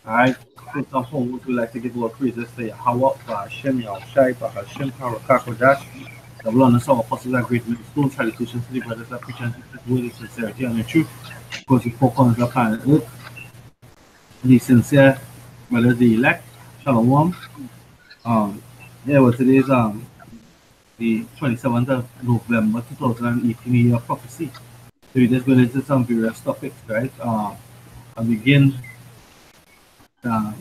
Alright, first and foremost, we'd like to give our praises to Yahweh, for Hashem, Yahushai, for Hashem, Harakakodash. Zebulon and some apostles are great millstones. Salutations to the brothers that preach and teach the word in sincerity and the truth. Because we focus on planet Earth. The sincere brothers, the elect. Shalom. Yeah, well, today's the 27th of November 2018 year of prophecy. So we just going into some various topics, right? I'll begin. Uh,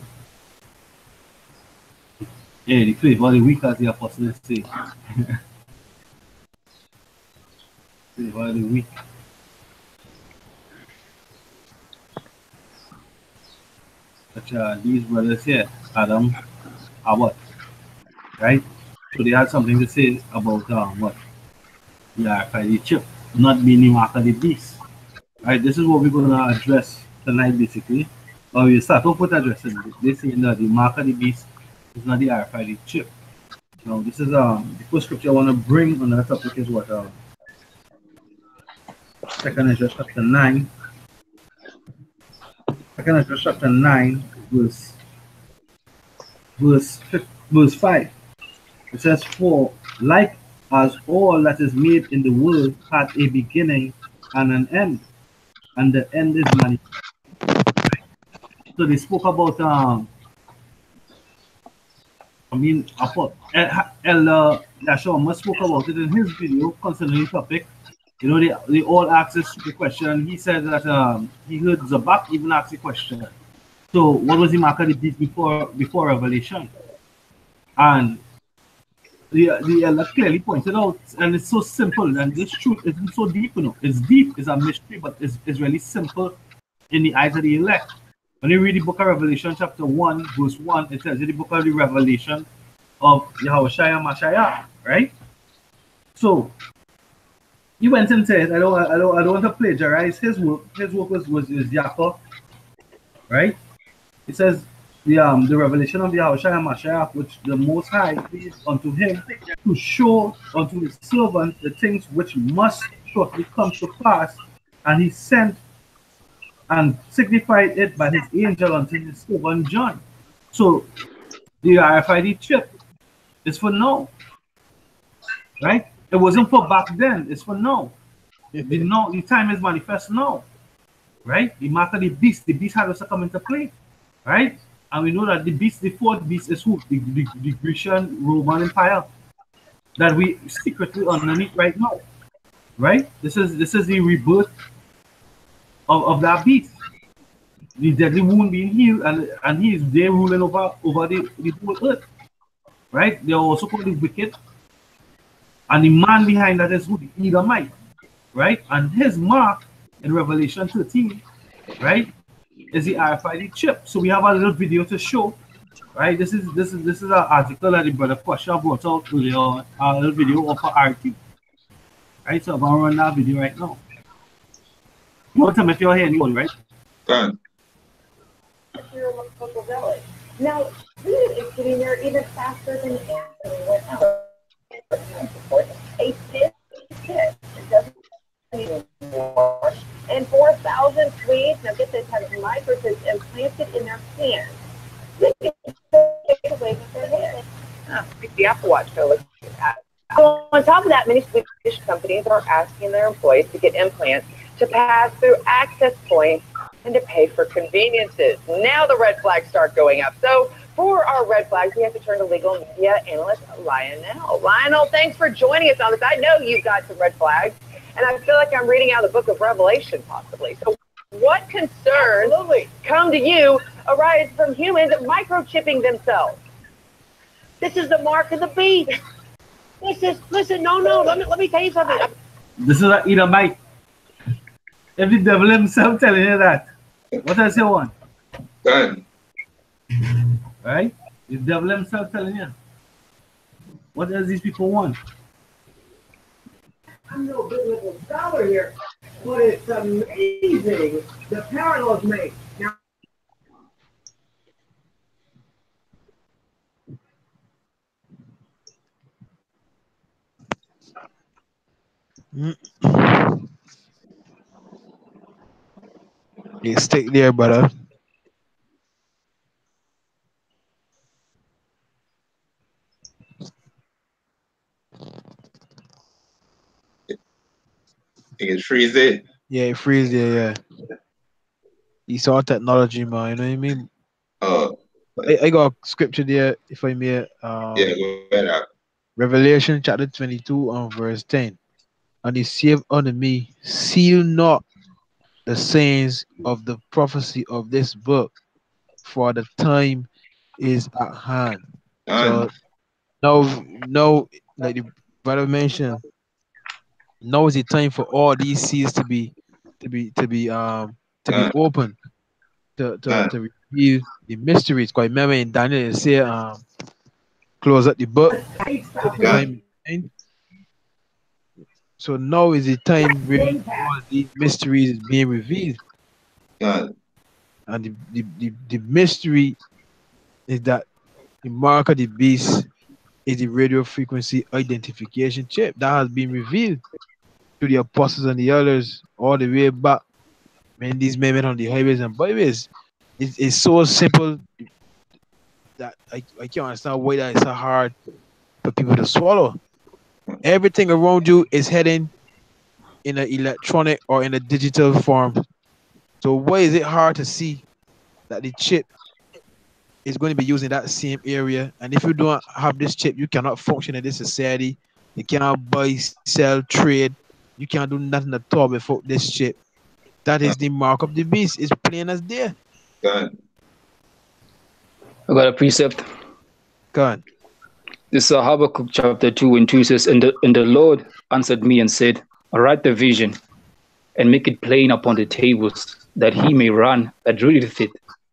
yeah, the flavor of the week, as the apostles say. Flavor of the week. Such these brothers here, Adam, are what? Right? So they had something to say about what? The RFID chip, not being the mark of the beast. Right? This is what we're going to address tonight, basically. Or we start off with addressing it. They say that the mark of the beast is not the RFID chip. Now, this is the first scripture I want to bring on that topic is what? 2nd Ezra chapter 9. 2nd Ezra chapter 9, verse 5. It says, "For like as all that is made in the world had a beginning and an end, and the end is manifest." So they spoke about Elder Yahshua spoke about it in his video concerning the topic. You know, they all asked this stupid question. He said that he heard Zabak even ask a question. So what was the mark of the beast before Revelation? And the elder clearly pointed out, and it's so simple, and this truth isn't so deep, you know. It's deep, it's a mystery, but it's really simple in the eyes of the elect. When you read the book of Revelation, chapter 1, verse 1, it says in the book of the Revelation of Yahawadah Mashiach, right? So he went and said, I don't want to plagiarize his work. His work was Yaakov, right? It says the revelation of Yahawadah Mashiach, which the Most High pleased unto him to show unto his servant the things which must shortly come to pass, and he sent and signified it by his angel unto his servant John. So the RFID chip is for now, right? It wasn't for back then, it's for now. The time is manifest now, right? The mark of the beast had to come into play, right? And we know that the fourth beast is who? The Grecian Roman Empire that we secretly underneath right now, right? This is the rebirth of that beast. The deadly wound being healed, and he is there ruling over the whole earth, right? They are also called the wicked, and the man behind that is who? The Edomite, right? And his mark in Revelation 13, right, is the RFID chip. So we have a little video to show, right? This is an article that the brother Kwasha brought out earlier on, a little video of our RQ, right? So I'm gonna run that video right now. You want to tell me if you're here anymore, right? Done. Local village. Now, food is getting there even faster than anyone else. A fish, it doesn't even wash. And 4,000 Swedes, now get this, have microchips implanted in their hands. They can take away with their head. The Apple Watch go look at that. So on top of that, many Swedish companies are asking their employees to get implants to pass through access points and to pay for conveniences. Now the red flags start going up. So for our red flags, we have to turn to legal media analyst Lionel. Lionel, thanks for joining us on this. I know you've got some red flags, and I feel like I'm reading out the book of Revelation possibly. So what concerns come to you arise from humans microchipping themselves? This is the mark of the beast. Listen, no, let me tell you something. This is an Edomite. If the devil himself telling you that, what else you want? Done. Right? The devil himself telling you. What does these people want? I'm no biblical scholar here, but it's amazing the parallels made. Now, You stick there, brother. it freeze it. Yeah, it freeze there, yeah. Esau technology, man, you know what I mean? Oh. I got a scripture there, if I may. Yeah, go ahead. Revelation chapter 22 and verse 10. And he said unto me, seal not the sayings of the prophecy of this book, for the time is at hand. So now, like the brother mentioned, now is the time for all these seals to be open, to reveal the mysteries. Because remember in Daniel it say close up the book. So now is the time where all these mysteries is being revealed. And the mystery is that the mark of the beast is the radio frequency identification chip that has been revealed to the apostles and the others all the way back when these men went on the highways and byways. It's so simple that I can't understand why that is so hard for people to swallow. Everything around you is heading in an electronic or in a digital form. So why is it hard to see that the chip is going to be used in that same area? And if you don't have this chip, you cannot function in this society. You cannot buy, sell, trade. You can't do nothing at all without this chip. That is the mark of the beast. It's plain as day. I got a precept. Go on. This is Habakkuk chapter 2 and 2 says, and the Lord answered me and said, write the vision and make it plain upon the tables, that he may run that readeth it.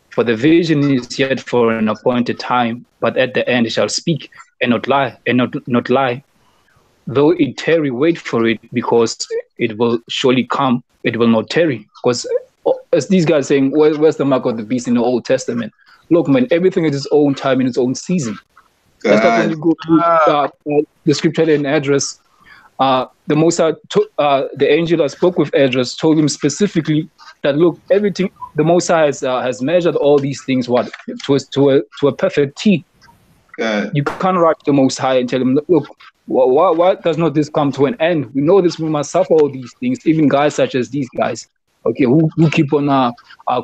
For the vision is yet for an appointed time, but at the end it shall speak and not lie, and not lie. Though it tarry, wait for it, because it will surely come. It will not tarry. Because as these guys saying, where's the mark of the beast in the Old Testament? Look, man, everything is its own time in its own season. That's like when you go to the scripture in address. The the angel that spoke with Esdras told him specifically that, look, everything the Most High has measured all these things to a perfect T. You can't write the Most High and tell him, look, why does not this come to an end? We know this, we must suffer all these things. Even guys such as these guys, okay, who keep on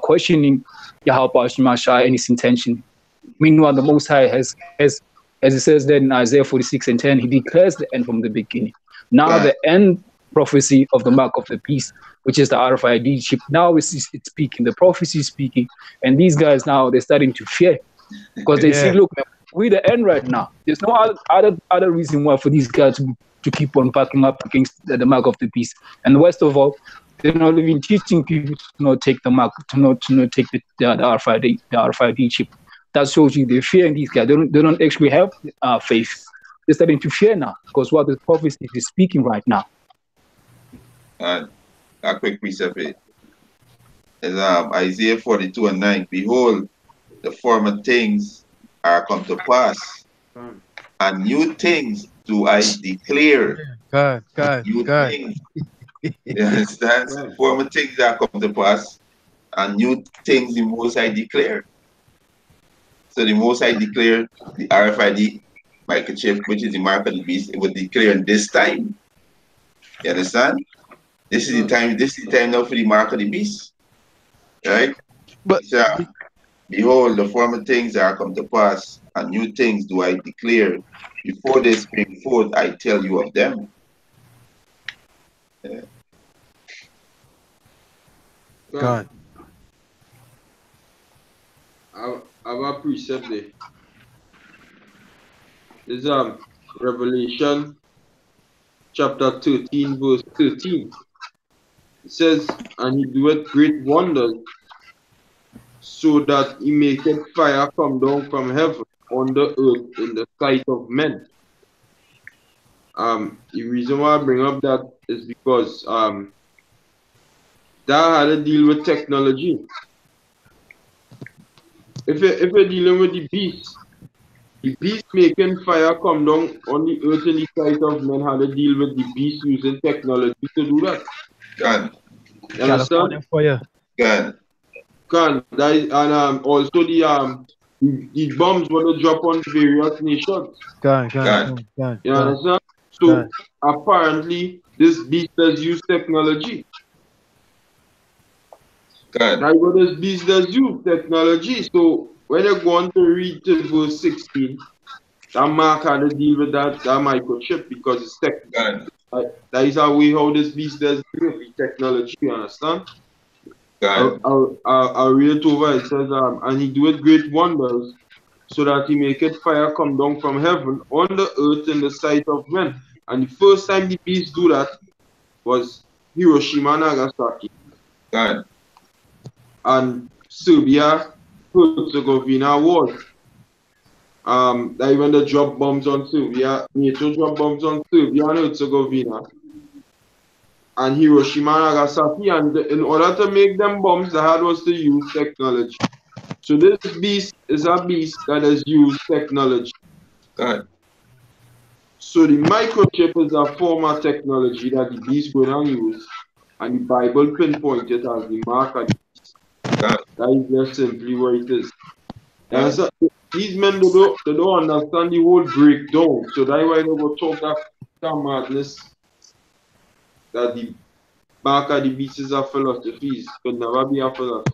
questioning YAHAWADAH and his intention. Meanwhile, the Most High has, as it says there in Isaiah 46 and 10, he declares the end from the beginning. Now the end prophecy of the mark of the beast, which is the RIFID chip, now it's speaking, the prophecy is speaking, and these guys now, they're starting to fear because they see, look, man, we're the end right now. There's no other reason why for these guys to keep on backing up against the mark of the beast. And worst of all, they're not even teaching people to not take the mark, to not take the RFID chip. That shows you they're fearing these guys. They don't actually have faith. They're starting to fear now because what the prophecy is speaking right now. A quick precept is Isaiah 42 and 9. Behold, the former things are come to pass, and new things do I declare. God. Things. You understand? Former things are come to pass, and new things the Most I declare. So the Most I declare the RFID microchip, which is the mark of the beast, it will declare in this time. You understand? This is the time. This is the time now for the mark of the beast, right? But behold, the former things are come to pass, and new things do I declare. Before they spring forth, I tell you of them. Yeah. God. I have a precept there. This Revelation chapter 13, verse 13. It says, and he doeth great wonders, so that he maketh fire come down from heaven on the earth in the sight of men. The reason why I bring up that is because that had to deal with technology. If you're dealing with the beast making fire come down on the earth in the sight of men, had to deal with the beast using technology to do that. God. You understand? God. God. And also the bombs want to drop on various nations. God. You understand? So apparently this beast does use technology. God. That's what this beast does use, technology. So when you go on to read to verse 16, that mark had to deal with that microchip because it's tech. God. That is how this beast does deal with technology, you understand? God. I'll read it over. It says, and he doeth great wonders, so that he maketh fire come down from heaven on the earth in the sight of men. And the first time the beast do that was Hiroshima and Nagasaki. God. And Serbia, Herzegovina was. That even the drop bombs on Serbia, NATO drop bombs on Serbia and Herzegovina. And Hiroshima and Nagasaki, and in order to make them bombs, they had was to use technology. So this beast is a beast that has used technology. God. So the microchip is a form of technology that the beast going to use, and the Bible pinpointed as the mark of the beast. God. That is just simply what it is. And so these men they don't understand the whole breakdown. So that's why they will talk that madness that the mark of the beast is a philosophy. It could never be a philosophy.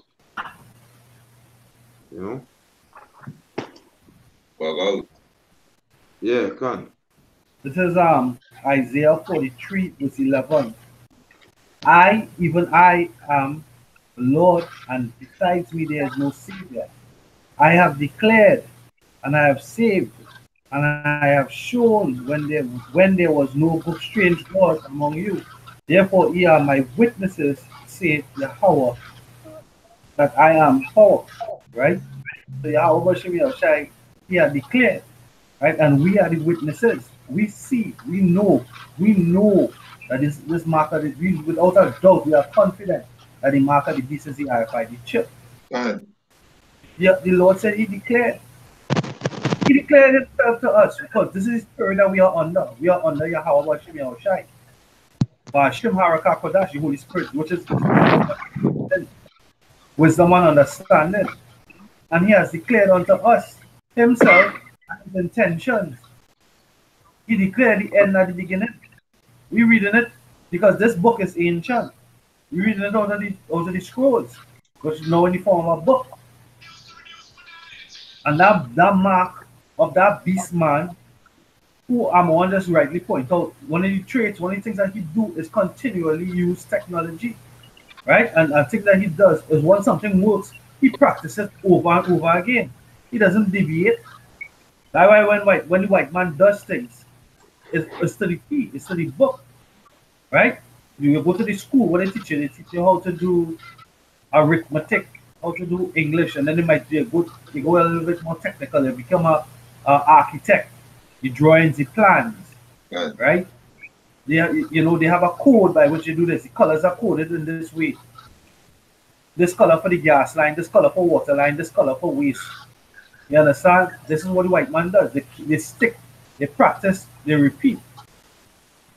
You know? Well, Yeah, can. This is Isaiah 43 verse 11. I, even I, am the Lord, and besides me there is no Savior. I have declared, and I have saved, and I have shown when there was no strange God among you. Therefore ye are my witnesses, saith Yahweh, that I am power. Right? So Yahweh Shai, he had declared, right? And we are the witnesses. We see, we know that this mark of the beast, without a doubt, we are confident that the mark of the beast is the RFID chip. God. Yeah, the Lord said he declared. He declared himself to us because this is the spirit that we are under. We are under Yahweh Shai. Hashem Haraka Kodash, the Holy Spirit, which is wisdom and understanding. And he has declared unto us himself and his intentions. He declared the end at the beginning. We're reading it because this book is ancient. We're reading it out of the scrolls, which is now in the form of a book. And that mark of that beast man, who Amon just rightly point out, one of the traits, one of the things that he do is continually use technology. Right? And I think that he does is when something works, he practices over and over again. He doesn't deviate. That's why when the white man does things, it's to the key, it's to the book. Right? You go to the school, what they teach you how to do arithmetic, how to do English, and then they go a little bit more technical. They become a architect. The drawings, the plans, right? They have a code by which you do this. The colors are coded in this way. This color for the gas line, this color for water line, this color for waste. You understand? This is what the white man does. They stick, they practice, they repeat.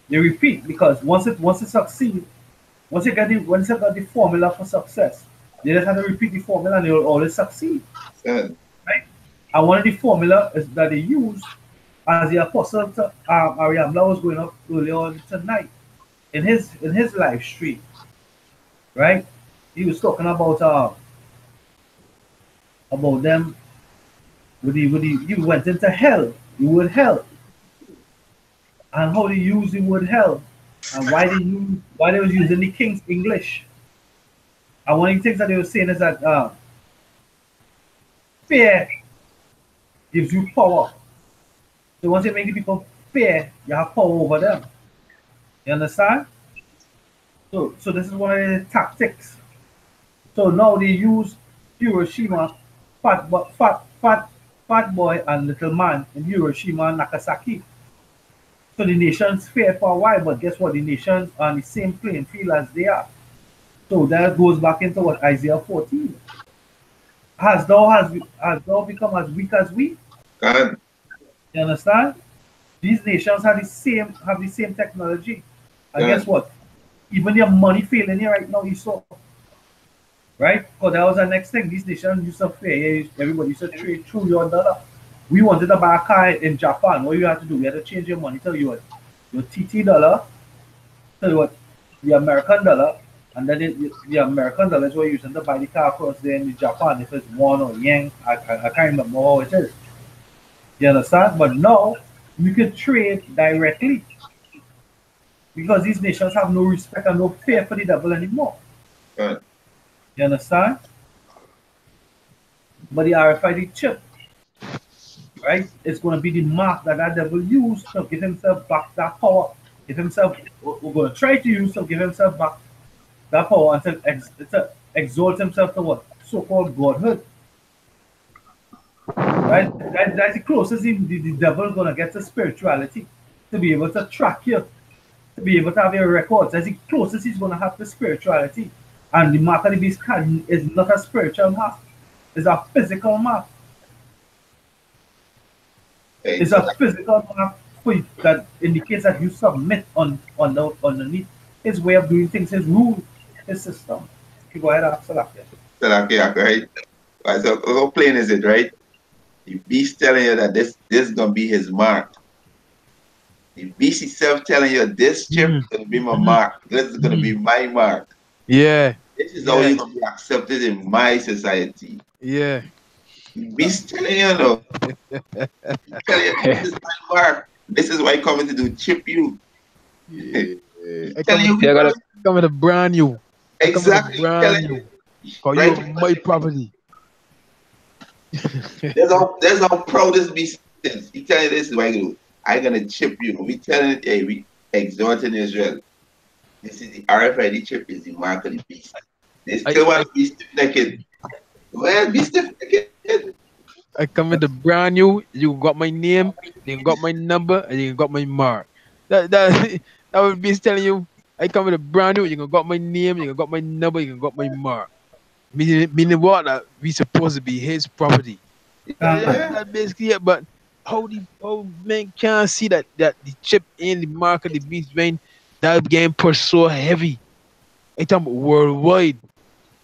They repeat because once it succeeds, once you got the formula for success, they just have to repeat the formula and they will always succeed. Right? And one of the formula is that they use, as the apostle Ariamla was going up earlier on tonight in his live stream, right? He was talking about them he went into hell, the word hell, and how they use the word hell, and why they was using the King's English. And one of the things that they were saying is that fear gives you power. So once you make the people fear, you have power over them. You understand? So this is one of the tactics. So now they use Hiroshima, fat boy and little man in Hiroshima and Nagasaki. So the nations fear for a while, but guess what? The nations are on the same playing field as they are. So that goes back into what Isaiah 14. Has thou become as weak as we? God. You understand? These nations have the same technology. And guess what? Even your money failing here right now, Esau. Right? Because that was the next thing. These nations used to fear. Everybody used to trade through your dollar. We wanted to buy a car in Japan. What you had to do? You had to change your money to your TT dollar So what the American dollar, and then the American dollars were using to buy the car across there in Japan. If it's won or yen, I can't remember how it is. You understand? But now you can trade directly because these nations have no respect and no fear for the devil anymore. Right. You understand? But the RFID chip, right, it's going to be the mark that devil used to give himself back that power. Give himself, we're going to try to use to give himself back that power until exalt himself to what? So-called godhood. Right? That's the closest the devil is going to get to spirituality, to be able to track you, to be able to have your records. That's the closest he's going to have to spirituality. And the mark of the beast is not a spiritual mark, it's a physical mark. It's a physical mark for you that indicates that you submit underneath his way of doing things, his rule, his system. You go ahead and ask Salakia, right? So how plain is it, right? The beast telling you that this is gonna be his mark. The beast itself telling you this chip is gonna be my mark. This is gonna be my mark. Yeah. This is how you're gonna be accepted in my society. Yeah. The beast telling you no. Telling you this is my mark. This is why I'm coming to do chip you. I come with a brand new. Exactly. Brand new. Cause right? You my property. That's how proud this beast is. He telling you this is what I do. I'm gonna chip you. We telling it, hey, we exhorting Israel. This is the RFID chip is the mark of the beast. They still want to be stiff naked. Well, be stiff naked. I come with the brand new. You got my name, you got my number, and you got my mark. That would be telling you. I come with a brand new. You got my name, you got my number, you got my mark. Meaning what? That we supposed to be his property. That's basically it. But how man can't see that the chip in the mark of the beast when that game pushed so heavy. I talking about worldwide.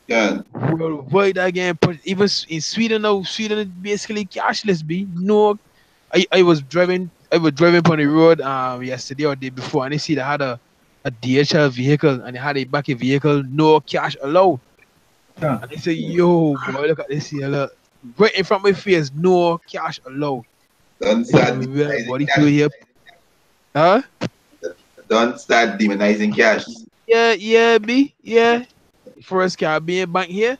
Yeah. Worldwide that game pushed. Even in Sweden now, Sweden is basically cashless. No, I was driving on the road yesterday or day before, and I see they had a DHL vehicle and they had a back vehicle, no cash allowed. And they say, yo, boy, look at this here. Look. Right in front of my face, no cash allowed. Don't start demonizing cash. Huh? Don't start demonizing cash. Yeah. First Caribbean bank here,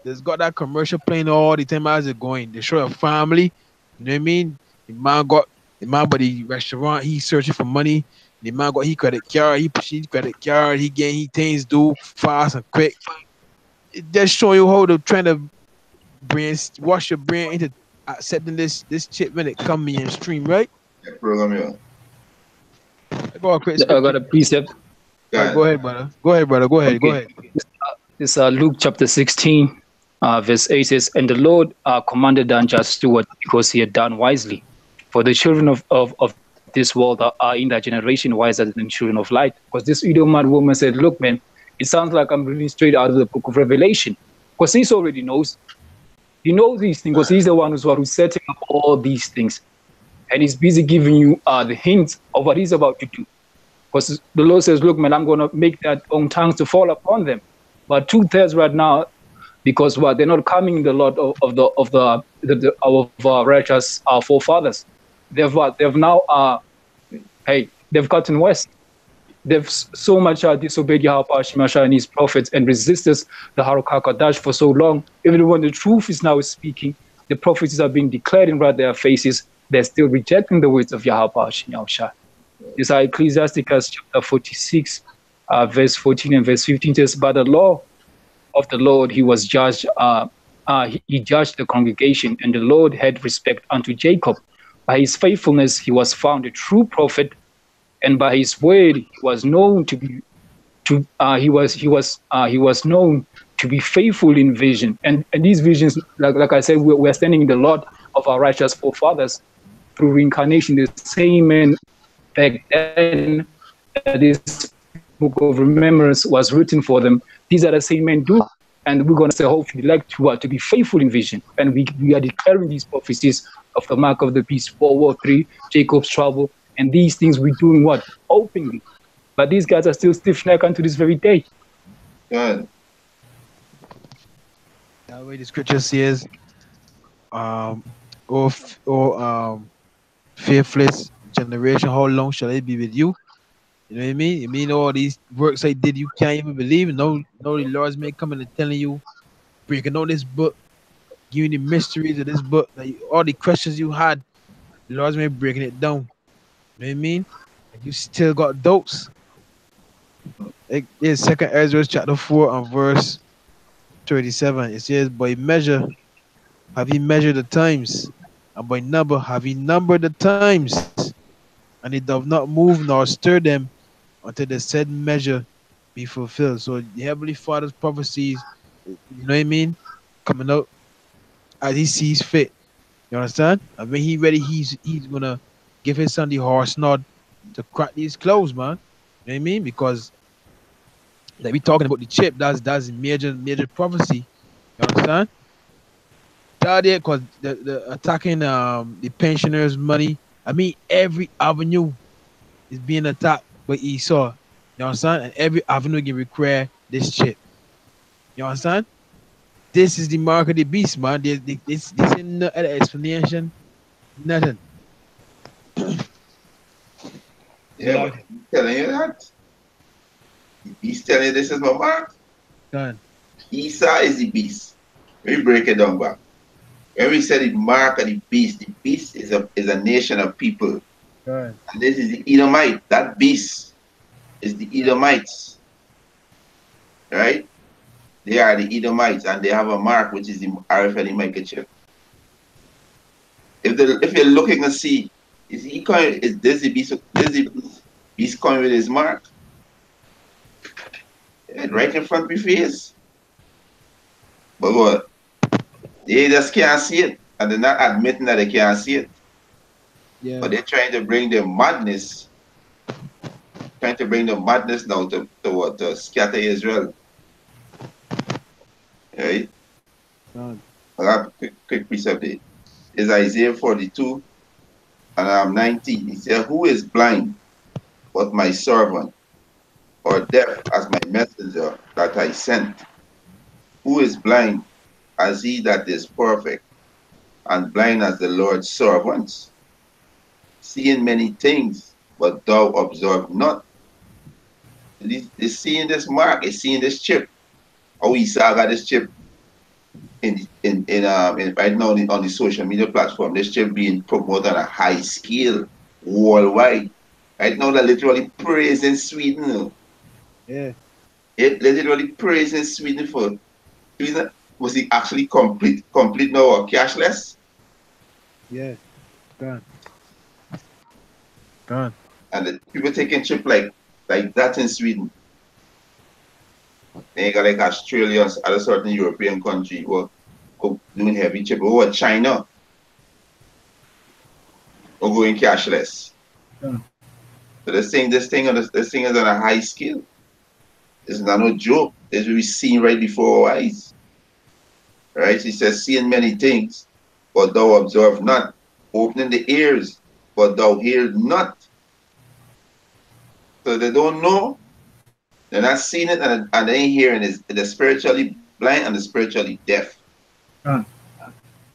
there's got that commercial plane all the time as it's going. They show a family, you know what I mean? The man got the restaurant, he's searching for money. The man got his credit card, he pushing his credit card, he getting his things do fast and quick. It just show you how they're trying to wash your brain into accepting this chip when it come mainstream, right? Yeah, program, yeah. I got a precept. Go ahead, brother. Go ahead. This Luke chapter 16, verse 8 says, and the Lord commanded the unjust steward because he had done wisely. For the children of this world are in that generation wiser than children of light. Because this Edomite woman said, look, man, it sounds like I'm reading straight out of the book of Revelation. Because he already knows. He knows these things because he's the one who's setting up all these things. And he's busy giving you the hints of what he's about to do. Because the Lord says, look, man, I'm going to make that own tongues to fall upon them. But 2/3 right now, because what they're not coming in the Lord of our righteous forefathers. They've now they've gotten west. They've so much disobeyed YAHAWADAH and his prophets and resisted the HAITIANS for so long. Even when the truth is now speaking, the prophecies are being declared in right their faces. They're still rejecting the words of YAHAWADAH. This is Ecclesiasticus chapter 46, verse 14 and verse 15 says, by the law of the Lord he was judged, he judged the congregation, and the Lord had respect unto Jacob. By his faithfulness he was found a true prophet, and by his word he was known to be known to be faithful in vision. And these visions, like I said, we're standing in the Lord of our righteous forefathers through reincarnation. The same man back then, this book of remembrance was written for them. These are the same men do, and we're going to say hopefully like to be faithful in vision. And we are declaring these prophecies of the mark of the beast, World War III, Jacob's trouble, and these things we're doing what? Openly. But these guys are still stiff-necked unto this very day. Good. That way the scripture says, faithless generation, how long shall I be with you? You know what I mean? You mean all these works I did, you can't even believe. No, the Lord's may coming and telling you, breaking out this book, giving the mysteries of this book, like all the questions you had, the Lord's may breaking it down. You know what I mean? And you still got doubts. Like this 2nd Ezra chapter 4 and verse 37. It says, by measure have he measured the times, and by number have he numbered the times, and he doth not move nor stir them until the said measure be fulfilled. So the Heavenly Father's prophecies, you know what I mean, coming out as he sees fit. You understand? And when he ready, he's gonna give his son the horse nod to crack these clothes, man. You know what I mean? Because like we talking about the chip, that's major prophecy. You understand? That it, because the attacking the pensioners' money. I mean, every avenue is being attacked by Esau. You understand? And every avenue can require this chip. You understand? This is the mark of the beast, man. This is no other explanation. Nothing. Yeah, but he's telling you that. He's telling you this is my mark. Done. Esau is the beast. Let me break it down back. When we said the mark of the beast is a nation of people. Done. And this is the Edomite. That beast is the Edomites. Right? They are the Edomites, and they have a mark, which is the RIFID microchip. If you're looking to see, is this the beast coming with his mark? Yeah, right in front of your face. But what? They just can't see it, and they're not admitting that they can't see it. Yeah. But they're trying to bring the madness, now to scatter Israel. Right? I have a quick piece of it. It's Isaiah 42 and 19. He said, who is blind but my servant, or deaf as my messenger that I sent? Who is blind as he that is perfect, and blind as the Lord's servants? Seeing many things, but thou observe not. Is seeing this mark, is seeing this chip. How Esau got this chip in right now on the social media platform. This chip being promoted on a high scale worldwide. Right now, they're literally praising Sweden. Yeah. It literally praising Sweden for Sweden. Was it actually complete now or cashless? Yeah. Gone. Gone. And the people taking chip like that in Sweden. Then you got like Australia and other certain European country who are doing heavy chip. Or China or going cashless. Yeah. So this thing is on a high scale. It's not no joke. It's what we seen right before our eyes. Right? He says, seeing many things, but thou observe not. Opening the ears, but thou hear not. So they don't know. They're not seeing it, and they ain't hearing it. They're spiritually blind and they're spiritually deaf. So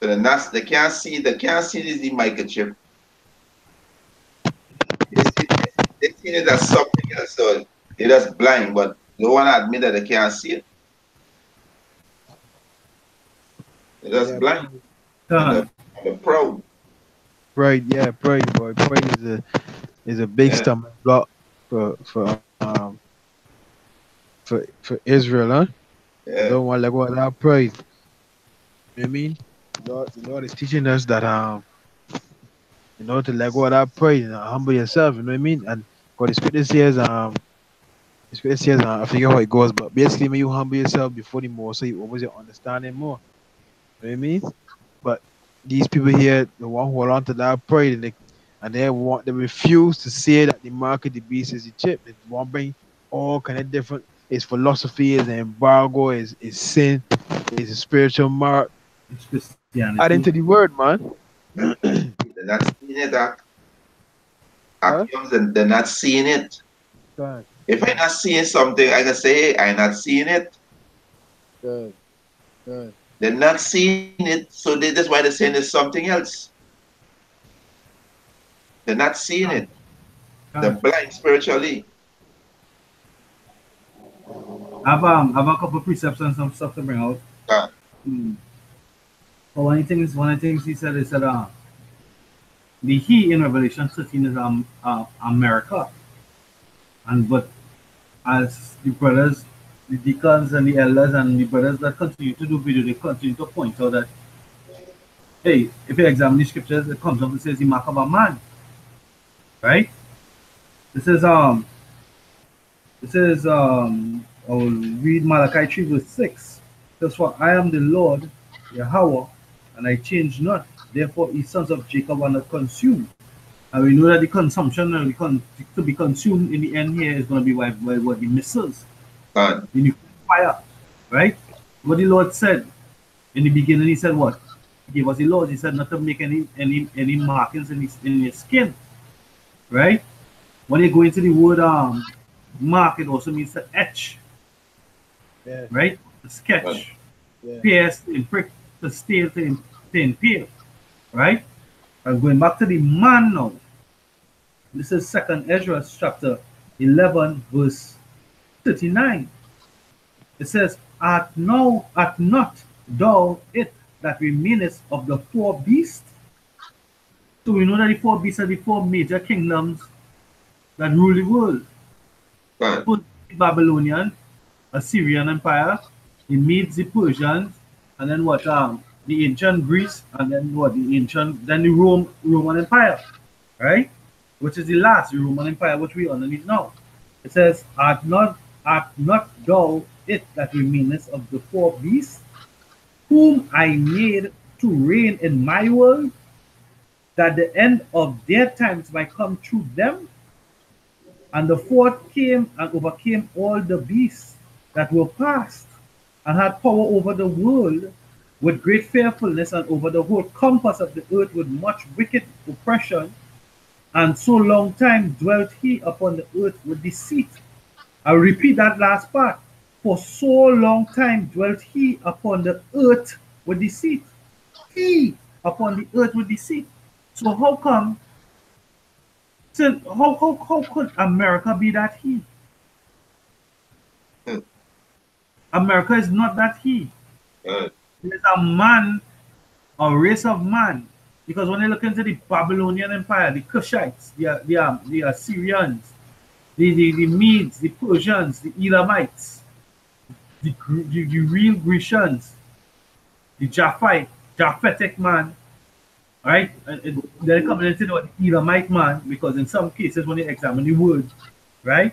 they can't see this microchip. They see it as something else. So they're just blind, but they don't want to admit that they can't see it. They're just blind. They're proud. Pride, yeah, pride, boy. Pride is a big stumbling block for Israel, huh? Yeah. Don't want to let go of that pride. You know what I mean? The Lord is teaching us that in order to let go of that pride and humble yourself, you know what I mean? And God, the scripture says, I forget how it goes, but basically when you humble yourself before the more, so you always understanding more. You know what I mean? But these people here, the one who hold on to that pride, and they refuse to say that the mark of the beast is the chip. They want to bring all kind of different. It's philosophy, it's embargo, it's sin, it's a spiritual mark. It's Christianity. Add into the word, man. They're not seeing it, they're not seeing it. God. If I'm not seeing something, I can say, hey, I'm not seeing it. Good. Good. They're not seeing it, so that's why they're saying there's something else. They're not seeing it. They're blind spiritually. I have a couple of precepts and some stuff to bring out. But one of the things he said is that the he in Revelation 13 is America. But as the brothers, the deacons and the elders and the brothers that continue to do video, they continue to point out that, hey, if you examine the scriptures, it comes up and says the mark of a man. Right? This is I'll read Malachi 3 verse 6. Because for I am the Lord, Yahweh, and I change not. Therefore, ye sons of Jacob are not consumed. And we know that the consumption to be consumed in the end here is going to be by what the missiles, the nuclear fire, right? What the Lord said in the beginning, he said what? He gave us the laws. He said not to make any markings in your skin, right? When you go into the word mark, it also means to etch, right? To sketch, pierce, to prick, to steal, to impale, right? And going back to the man now, this is 2nd Ezra chapter 11 verse 39. It says, art not thou it that remaineth of the 4 beasts? So we know that the 4 beasts are the 4 major kingdoms that rule the world. The Babylonian, Assyrian Empire, the Medes, the Persians, and then what? The ancient Greece, and then what? Then the Roman Empire, right? Which is the last, the Roman Empire, which we underneath now. It says, art not thou it that remaineth of the 4 beasts, whom I made to reign in my world, that the end of their times might come through them? And the 4th came and overcame all the beasts that were past, and had power over the world with great fearfulness, and over the whole compass of the earth with much wicked oppression. And so long time dwelt he upon the earth with deceit. I'll repeat that last part. For so long time dwelt he upon the earth with deceit. He upon the earth with deceit. So how come? So how could America be that he? America is not that he. There's a man, a race of man. Because when you look into the Babylonian Empire, the Cushites, the Assyrians, the Medes, the Persians, the Elamites, the real Grecians, the Japhetic man, right? And they're coming into the Elamite man, because in some cases when you examine the word, right?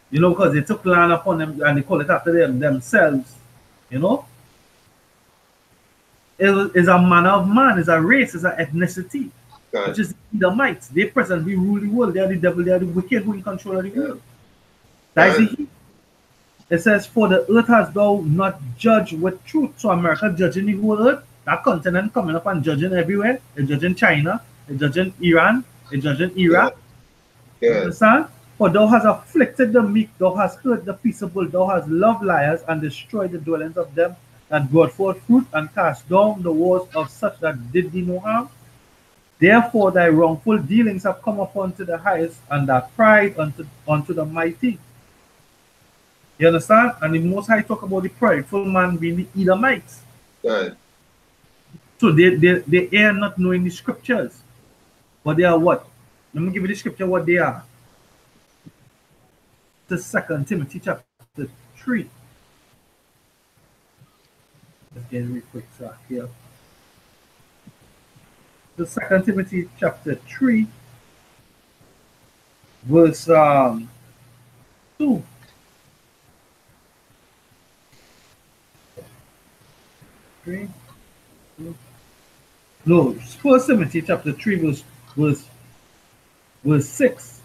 You know, because they took land upon them and they call it after themselves, you know? It is a manner of man, is a race, is an ethnicity, which is the Edomites. They presently rule the world. They are the devil, they are the wicked who in control of the world. That is the heat. It says, for the earth has thou not judged with truth. So America judging the whole earth, that continent coming up and judging everywhere. They're judging China, they're judging Iran, they're judging Iraq. You understand? For thou hast afflicted the meek, thou hast hurt the peaceable, thou hast loved liars and destroyed the dwellings of them that brought forth fruit, and cast down the walls of such that did thee no harm. Therefore thy wrongful dealings have come upon to the highest, and thy pride unto the mighty. You understand? And the Most High talk about the prideful man being the Edomites. So they are not knowing the scriptures. But they are what? Let me give you the scripture what they are. The 2 Timothy chapter 3. Let's get a real quick track here. The 2 Timothy chapter 3, verse 2. No, 1 Timothy chapter 3, verse 6.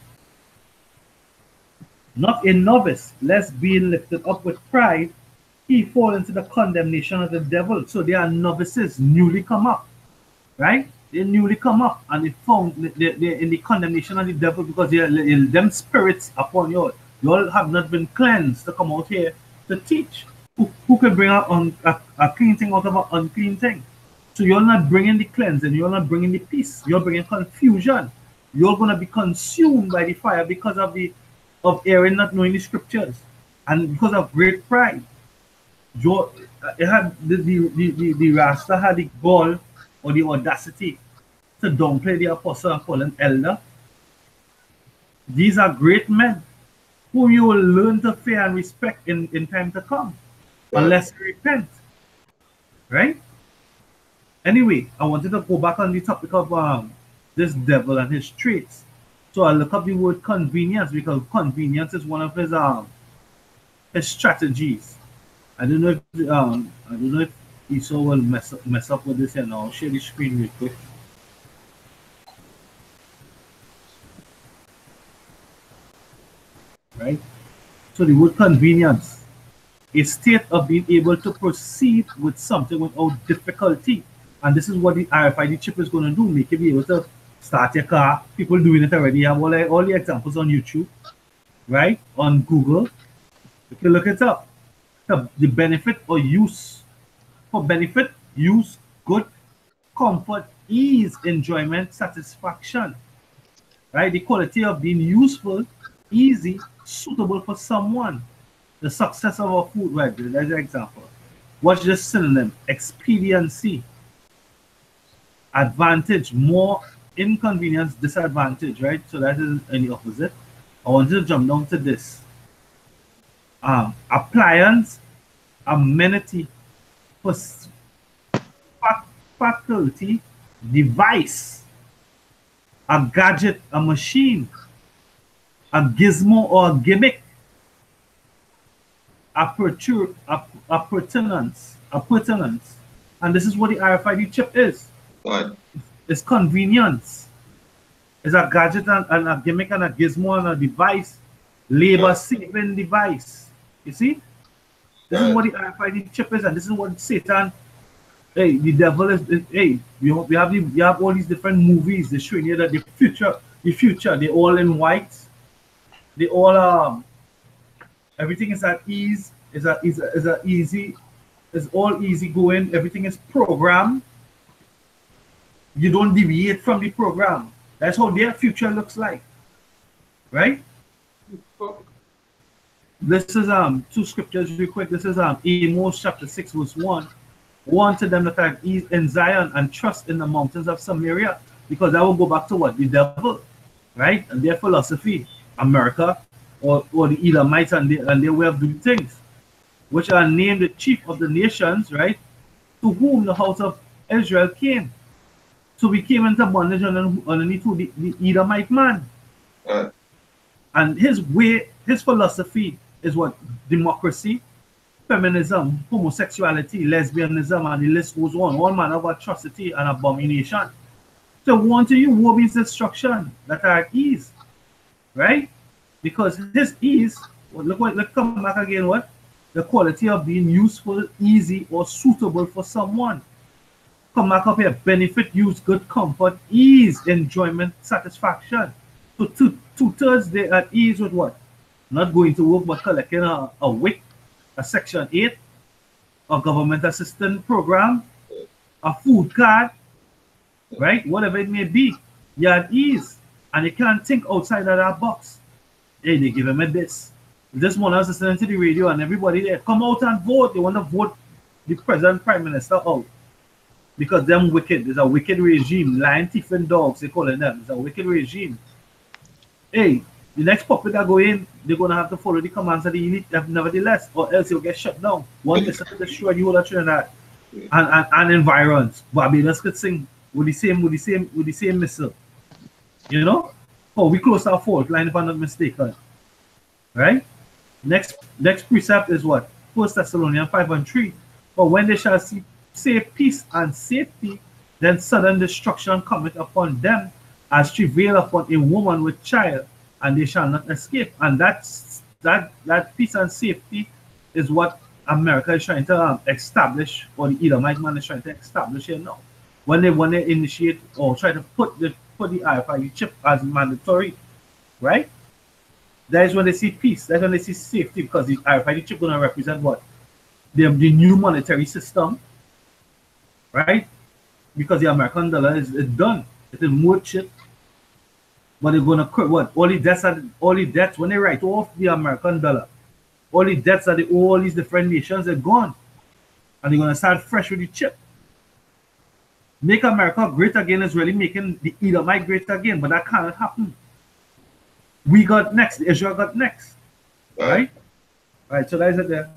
Not a novice, lest being lifted up with pride, he fall into the condemnation of the devil. So they are novices, newly come up, right? They newly come up and they found they're in the condemnation of the devil, because they're them spirits upon you. You all have not been cleansed to come out here to teach. Who can bring out a clean thing out of an unclean thing? So you're not bringing the cleansing, you're not bringing the peace, you're bringing confusion. You're going to be consumed by the fire because of Aaron not knowing the scriptures and because of great pride. It had the Rasta had the gall or the audacity to downplay the apostle and call him elder. These are great men whom you will learn to fear and respect in time to come, unless you repent. Right? Anyway, I wanted to go back on the topic of this devil and his traits. So I look up the word convenience, because convenience is one of his strategies. I don't know if Esau will mess up with this here now. I'll share the screen real quick. Right? So the word convenience, a state of being able to proceed with something without difficulty. And this is what the RFID chip is going to do, make you be able to start your car. People doing it already. You have all the examples on YouTube, right? On Google. You can look it up. The benefit or use. For benefit, use, good, comfort, ease, enjoyment, satisfaction. Right? The quality of being useful, easy, suitable for someone. The success of our food, right? That's an example. What's this synonym? Expediency. Advantage, more inconvenience, disadvantage, right? So that is in the opposite. I want to jump down to this. Appliance, amenity, faculty, device, a gadget, a machine, a gizmo or a gimmick, appurtenance. And this is what the RFID chip is. What? It's convenience. It's a gadget and a gimmick and a gizmo and a device, labor-saving device. You see? This is what the RFID chip is, and this is what Satan, hey, the devil is, hey, you have all these different movies. They're showing you that the future, they're all in white. They all, everything is at ease, is easy, it's all easy going, everything is programmed. You don't deviate from the program. That's how their future looks like. Right? This is two scriptures real quick. This is Amos chapter 6 verse 1. Warn to them that have ease in Zion and trust in the mountains of Samaria, because that will go back to what? The devil, right? And their philosophy, America, or the Edomites and their way of doing things, which are named the chief of the nations, right? To whom the house of Israel came. So we came into bondage underneath the Edomite man. And his way, his philosophy is what? Democracy, feminism, homosexuality, lesbianism, and the list goes on. All manner of atrocity and abomination. So warn to you, woe means destruction, that are at ease. Right? Because his ease, let's come back again, what? The quality of being useful, easy, or suitable for someone. Come back up here, benefit, use, good, comfort, ease, enjoyment, satisfaction. So two-thirds they at ease with what? Not going to work, but collecting a WIC, a Section 8, a government assistance program, a food card, right? Whatever it may be, you're at ease. And you can't think outside of that box. Hey, they give him a this. This one I was listening to the radio and everybody there, come out and vote. They want to vote the president, prime minister out. Because them wicked. There's a wicked regime. Lion, thief, and dogs, they calling them. It's a wicked regime. Hey, the next puppet that go in, they're going to have to follow the commands of the elite, nevertheless, or else you'll get shut down. One listen to the show, you will have Trinidad and environs. Barbados could sing with the same missile. You know? Oh, we close our fault line if I'm not mistaken. Right? Next precept is what? 1 Thessalonians 5:3. For when they shall see peace and safety, then sudden destruction cometh upon them as travail upon a woman with child, and they shall not escape. And that peace and safety is what America is trying to establish, or the Edomite man is trying to establish here now. When they initiate or try to put the RFID chip as mandatory, right? That is when they see peace. That's when they see safety, because the RFID chip going to represent what? The new monetary system, right? Because the American dollar is done. It's a more chip. But they're going to what? All the debts, when they write off the American dollar, all the debts that they owe all these different nations are gone. And they're going to start fresh with the chip. Make America great again is really making the Edomite great again, but that cannot happen. We got next. Israel got next. Right? Right, so that is it there.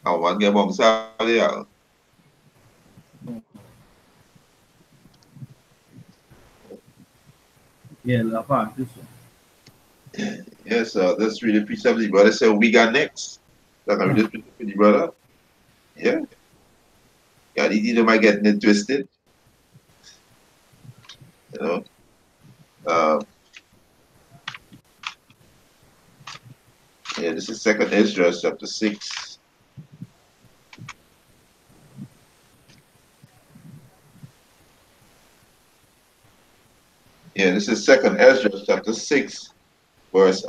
I want to get one side. Yeah, this one. Yes, that's really precepts. The brother said we got next. That's how we just put the brother. Yeah. Yeah, these either might get it twisted. You know. Yeah, this is 2nd Ezra chapter 6. Yeah, this is 2nd Ezra chapter 6, verse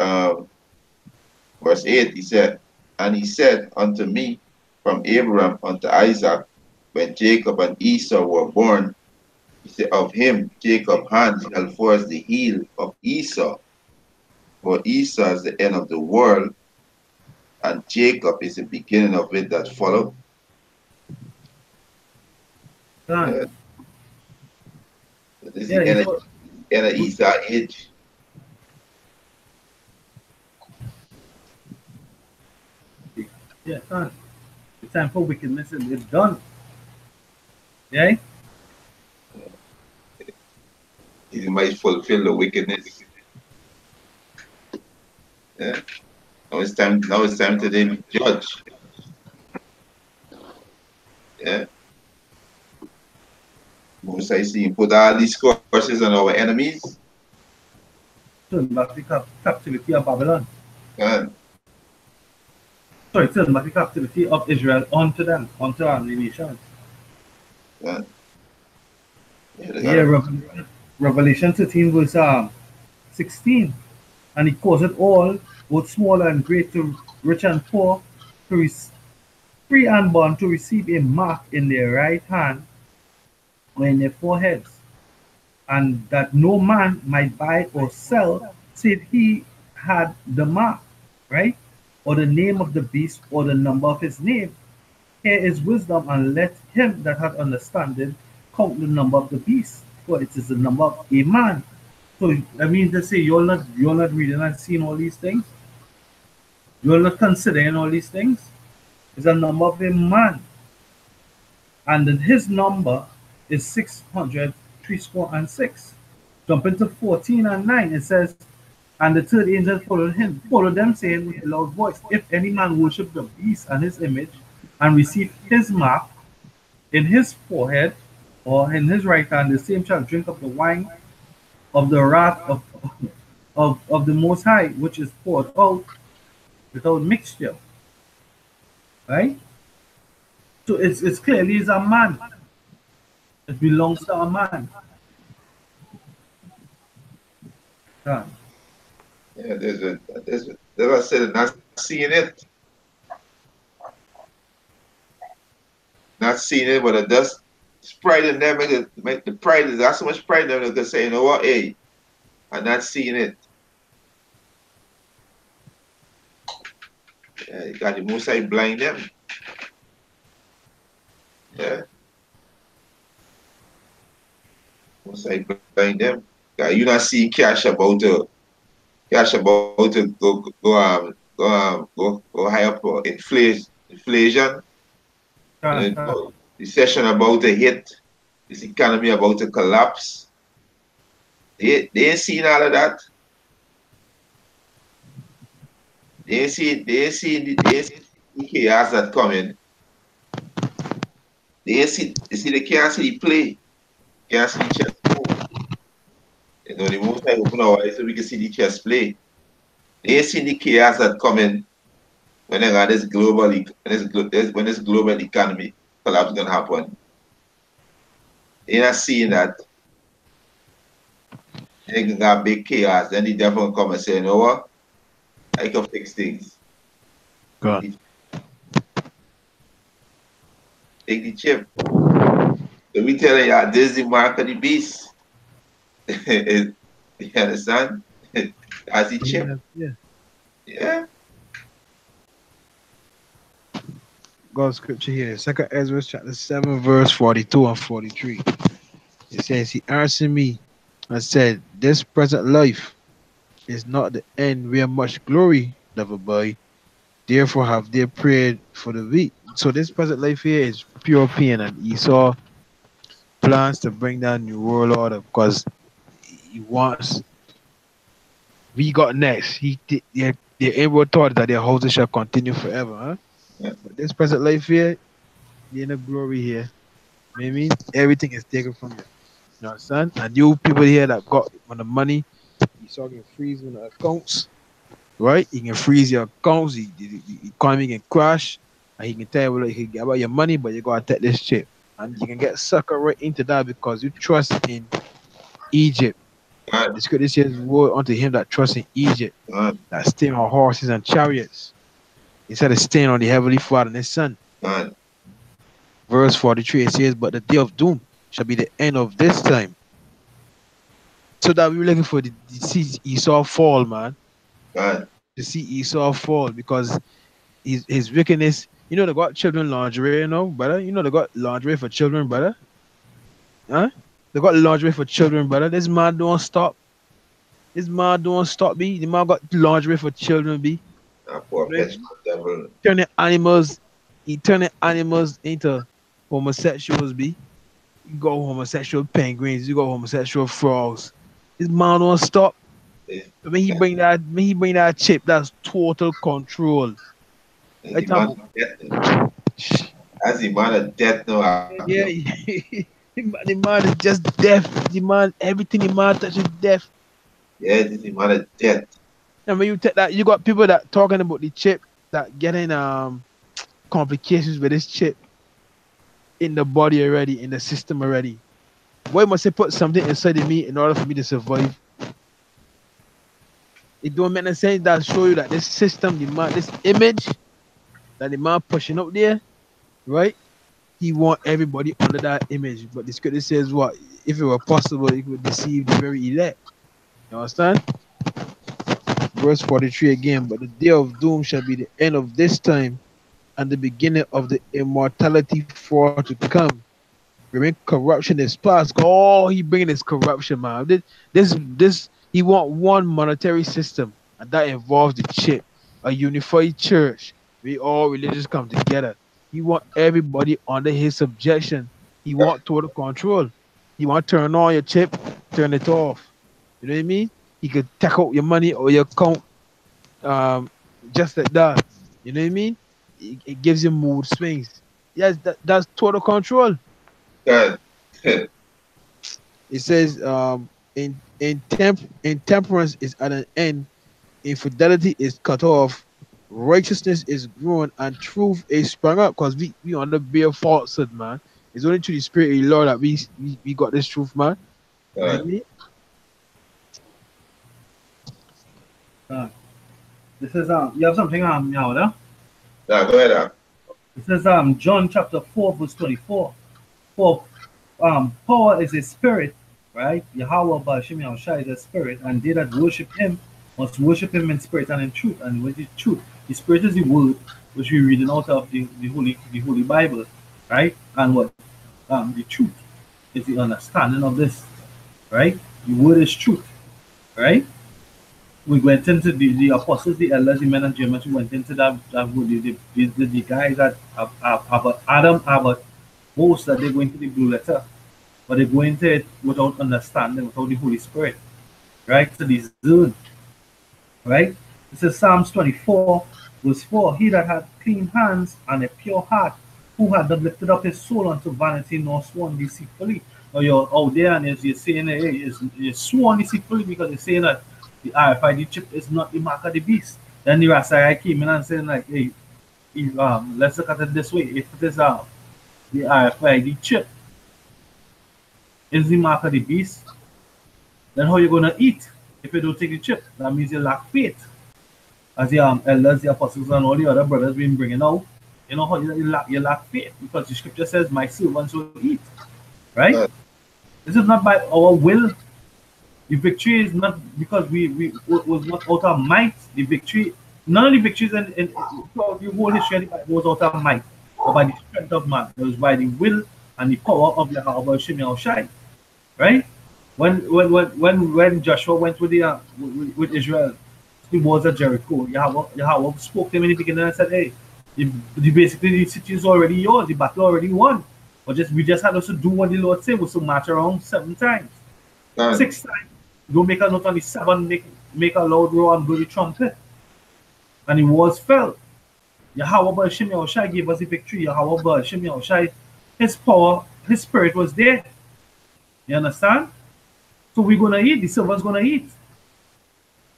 8. He said, and he said unto me from Abraham unto Isaac, when Jacob and Esau were born, he said, of him Jacob's hand shall force the heel of Esau, for Esau is the end of the world, and Jacob is the beginning of it that followed. This is the end of Esau age. Yeah, son. The time for wickedness is done. Yeah? He might fulfill the wickedness. Yeah. Now it's time to then judge. Yeah. Most I see put all these curses on our enemies. Turn back the captivity of Babylon. God. Sorry, turn back the captivity of Israel onto them, onto our nations. God. Yeah, Revelation 13 verse 16. And he caused all, both small and great, to rich and poor, to free and bond, to receive a mark in their right hand or in their foreheads, and that no man might buy or sell save he had the mark, right? Or the name of the beast, or the number of his name. Here is wisdom, and let him that hath understanding count the number of the beast, for it is the number of a man. So I mean to say you're not reading and seeing all these things. You're not considering all these things. It's a number of a man. And his number is 636. Jump into 14 and 9. It says, and the third angel followed them, saying with a loud voice, if any man worship the beast and his image, and receive his mark in his forehead or in his right hand, the same shall drink of the wine of the wrath of the Most High, which is poured out without mixture. Right? So it's clearly is a man. It belongs to a man. Yeah, there's I said, not seeing it. Not seeing it, but it does. It's pride in them. Make the pride is not so much pride in them that they say, you know what, hey, I'm not seeing it. Yeah, you got the Most High blind them. Yeah. Most High blind them. Yeah, you not seeing cash about to go high up inflation. The session about to hit, this economy about to collapse. They ain't seen all of that. They ain't seen the chaos that coming. They can't see the play. Can't see the chess move. You know, the most I open our eyes so we can see the chess play. They ain't seen the chaos that coming when they got this global economy collapse gonna happen. They're not seeing that. They got big chaos. Then the devil will come and say, you know what? I can fix things. God. Take the chip. Let me tell you, this is the mark of the beast. You understand? That's the chip. Yeah. Yeah. God's scripture here, 2 Ezra chapter 7, verse 42 and 43. It says, he answered me and said, this present life is not the end where much glory doth abide. Therefore have they prayed for the weak. So this present life here is pure pain, and Esau plans to bring down new world order because he wants. We got next. Their inward thought that their houses shall continue forever. Huh? Yeah. But this present life here, there ain't no glory here. You know what I mean? Everything is taken from you. You understand? And you people here that got on the money, Esau can freeze on the accounts. Right? He can freeze your accounts, the economy can crash, and he can tell you, well, he can get about your money, but you gotta take this chip. And you can get sucker right into that because you trust in Egypt. God. The scripture says, woe unto him that trusts in Egypt, God. that stay on horses and chariots, instead of staying on the heavenly Father and his Son. God. Verse 43, it says, but the day of doom shall be the end of this time. So that we were looking for to see Esau fall, man. God. To see Esau fall because his wickedness. You know they got children lingerie, you know, brother. You know they got lingerie for children, brother. Huh? They got lingerie for children, brother. This man don't stop. This man don't stop, B. The man got lingerie for children, B. That poor devil. Turning animals, he turning animals into homosexuals, B. You got homosexual penguins, you got homosexual frogs. This man don't stop. Yeah. When he bring that chip, that's total control. The man of death. That's the man of death now. Yeah, the man is just deaf. The man, everything the man touches deaf. Yeah, this is the man of death. And when you take that, you got people that talking about the chip that getting complications with this chip in the body already, in the system already. Why must they put something inside of me in order for me to survive? It don't make no sense. That show you that this system, the man, this image that the man pushing up there, right? He want everybody under that image. But the scripture says what? If it were possible, it would deceive the very elect. You understand? Verse 43 again, but the day of doom shall be the end of this time and the beginning of the immortality for to come. Remember, corruption is past. Oh, he bringing this corruption, man. This he want one monetary system, and that involves the chip, a unified church. We all religions come together. He want everybody under his subjection. He want total control. He want to turn on your chip, turn it off. You know what I mean? He could take out your money or your account, just like that. You know what I mean? It gives you mood swings. Yes, that's total control. God. It says, intemperance is at an end, infidelity is cut off, righteousness is grown, and truth is sprung up. Because we on the bare falsehood, man. It's only through the Spirit of the Lord that we got this truth, man. You know what I mean? This is you have something Yahawada? Yeah, go ahead. This is John chapter 4 verse 24. For power is a spirit, right? Yahweh Ba'Shem Yahushua is a spirit, and they that worship him must worship him in spirit and in truth. And what is truth? The spirit is the word which we're reading out of the Holy Bible, right? And what the truth is the understanding of this, right? The word is truth, right? We went into the apostles, the elders, the men and James. We went into that the guys that Adam have a boast that they go into the blue letter, but they go into it without understanding, without the Holy Spirit, right? So this zone, right? This is Psalms 24, verse 4. He that had clean hands and a pure heart, who had not lifted up his soul unto vanity nor sworn deceitfully. Now you're out there and you're saying, hey, you're sworn deceitfully because you're saying that the RFID chip is not the mark of the beast. Then the Rasai came in and saying like, hey, let's look at it this way. If it is the RFID chip is the mark of the beast, then how you gonna eat if you don't take the chip? That means you lack faith. As the elders, the apostles, and all the other brothers been bringing out, you know how you lack faith, because the scripture says, "My servants will eat." Right? This is not by our will. The victory is not because we was not out of might. The victory, none of the victories in the whole history was out of might, or by the strength of man. It was by the will and the power of YAHAWADAH. Right? When Joshua went with the with Israel, the walls of Jericho, Yahweh spoke to him in the beginning and said, "Hey, basically the city is already yours. The battle already won. But we just had to do what the Lord said, was to march around 7 times, 6 times. Don't make a note on the 7, make a loud roar and blow the trumpet." And the walls fell. YAHAWADAH gave us the victory. YAHAWADAH, his power, his spirit was there. You understand? So we're gonna eat, the servants gonna eat.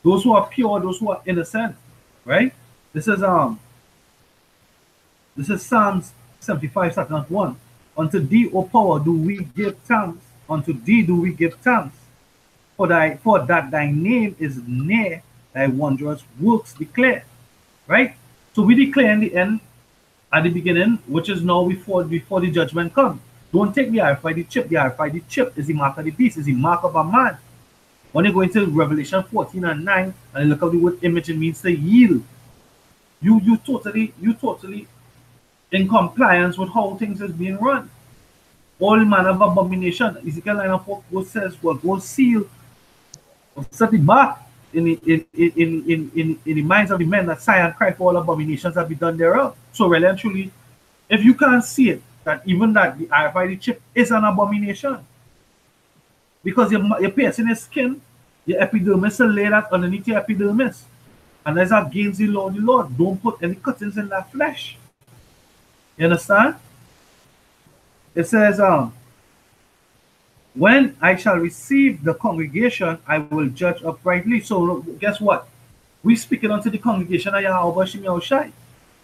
Those who are pure, those who are innocent, right? This is Psalms 75, starting at 1. Unto thee, O power, do we give thanks. Unto thee do we give thanks. For that thy name is near, thy wondrous works declare. Right? So we declare in the end, at the beginning, which is now before the judgment comes. Don't take the RIFID chip. The RIFID chip is the mark of the beast, is the mark of a man. When you go into Revelation 14 and 9, and you look at the word image, it means to yield. You totally in compliance with how things is being run. All manner of abomination. Ezekiel 9:4 says, "Well, go seal, set it back in the minds of the men that sigh and cry for all abominations that be done thereof." So really and truly, if you can't see it, that even that the RFID chip is an abomination, because you're piercing your skin, your epidermis will lay that underneath your epidermis, and that's against the law of the Lord. Don't put any cuttings in that flesh. You understand? It says, "When I shall receive the congregation, I will judge uprightly." So guess what? We speaking unto the congregation of YAHAWADAH.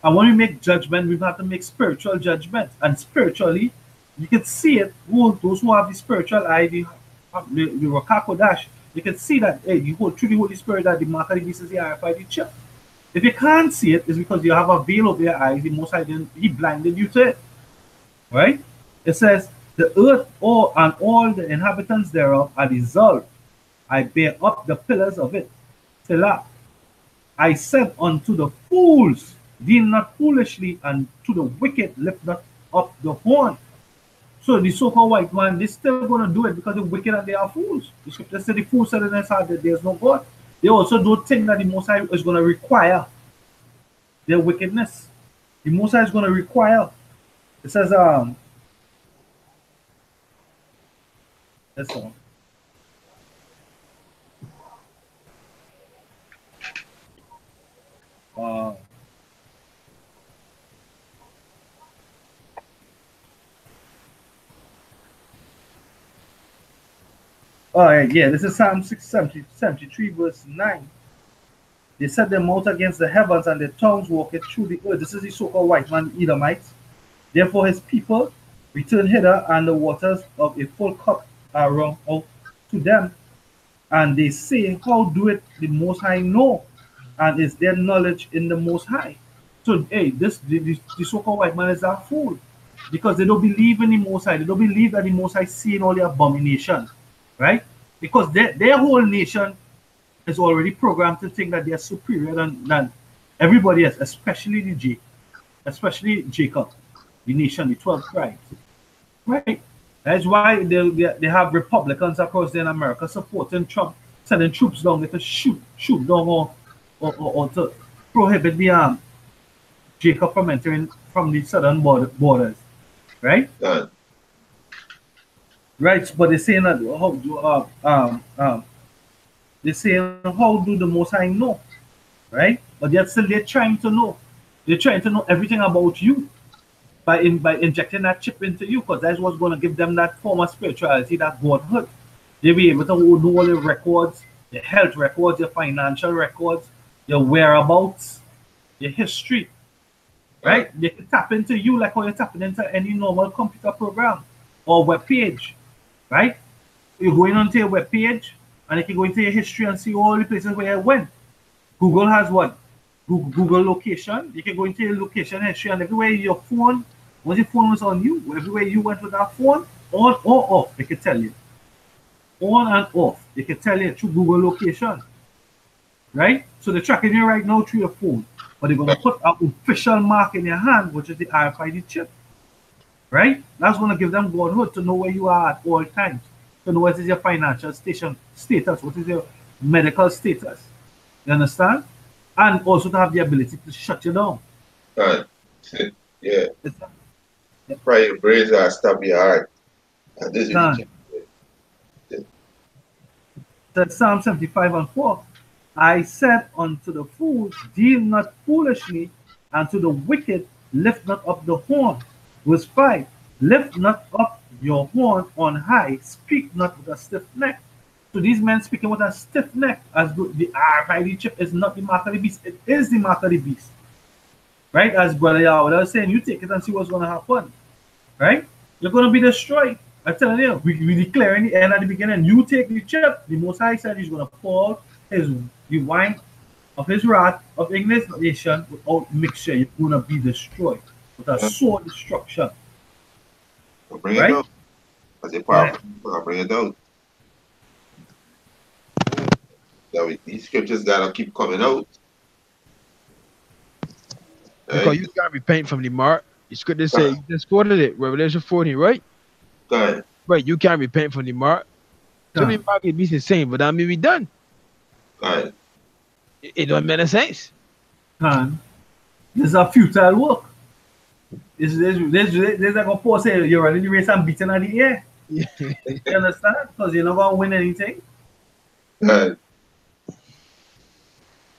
And when we make judgment, we have to make spiritual judgment. And spiritually, you can see it. Those who have the spiritual eye, the Rakakodash, you can see that, hey, through the Holy Spirit, that the mark of the beast is the RFID chip. If you can't see it, it's because you have a veil over your eyes. The Most High He blinded you to it. Right? It says, "The earth and all the inhabitants thereof are dissolved. I bear up the pillars of it. Selah. I said unto the fools, deal not foolishly, and to the wicked lift not up the horn." So the so-called white man, they're still going to do it because they're wicked and they are fools. The scripture said the fools said in his heart that there's no God. They also don't think that the Most High is going to require their wickedness. The Most High is going to require. It says, this one. All right, yeah, this is Psalm 673, verse 9. They set their mouth against the heavens, and their tongues walked through the earth. This is the so-called white man, Edomites. Therefore his people return hither, and the waters of a full cup are run out to them. And they say, how doeth the Most High know? And is there knowledge in the Most High? So, hey, the so-called white man is a fool, because they don't believe in the Most High. They don't believe that the Most High seeing all the abomination, right? Because their whole nation is already programmed to think that they are superior than everybody else, especially Jacob, the nation, the 12 tribes, right? That's why they have Republicans across there in America supporting Trump, sending troops down there to shoot down or to prohibit the Jacob from entering from the southern borders, right? Right, but they're saying that they're saying, how do the Most High know, right? But yet still they're trying to know. They're trying to know everything about you by injecting that chip into you, because that's what's going to give them that form of spirituality, that godhood. They'll be able to know all your records, your health records, your financial records, your whereabouts, your history, right? They can tap into you like how you're tapping into any normal computer program or web page, right? You're going onto your web page, and you can go into your history and see all the places where you went. Google has what? Google location. You can go into your location history, and everywhere your phone, once your phone was on you, everywhere you went with that phone, on or off, they can tell you. On and off, they can tell you through Google location. Right? So they're tracking you right now through your phone, but they're going to put an official mark in your hand, which is the RFID chip. Right? That's going to give them godhood to know where you are at all times, to know what is your financial status, what is your medical status. You understand? And also to have the ability to shut you down. Right. Yeah. Pray your brains are stop your heart. And this is Psalm 75:4. I said unto the fools, deal not foolishly, and to the wicked, lift not up the horn. Verse 5, lift not up your horn on high, speak not with a stiff neck. So these men speaking with a stiff neck, as the RFID chip is not the mark of the beast, it is the mark of the beast. Right? As Brother YAHAWADAH was saying, you take it and see what's going to happen. Right? You're going to be destroyed. I'm telling you, we declare in the end at the beginning, you take the chip, the Most High said he's going to pour the wine of his wrath of indignation without mixture. You're going to be destroyed with a sword destruction. I'll bring it out. As a powerful, I'll bring it out. These scriptures gotta keep coming out. Because you can't repent from the mark. The scripture say, you just quoted it, Revelation 14, right? Go ahead. Right, you can't repent from the mark. So the mark will be the same, but that may be done. Go ahead. It don't make any sense. This is a futile work. There's like a post say you're running the race and beating at the air. You understand? Because you're not going to win anything.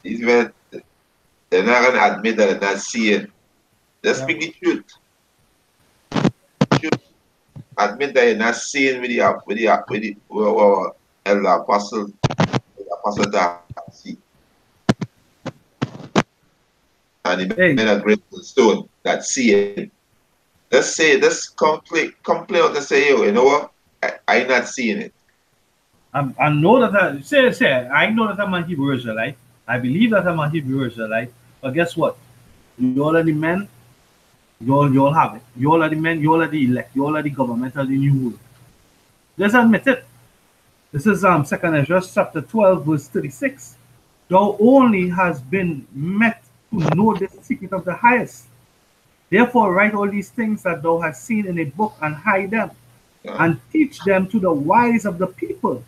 These men, they're not going to admit that they're not seeing. Just speak the truth. Admit that you're not seeing with the elder apostle that see. And the men of great stone that see it. Let's say, let's complain out and say, yo, you know what? I'm not seeing it. I know that I know that I'm a Hebrew Israelite. I believe that I'm a Hebrew Israelite. But guess what? You all are the men, you all have it. You all are the men, you all are the elect, you all are the government of the new world. Just admit it. This is 2 Ezra chapter 12, verse 36. Thou only has been met to know the secret of the highest. Therefore write all these things that thou hast seen in a book and hide them, and teach them to the wise of the people,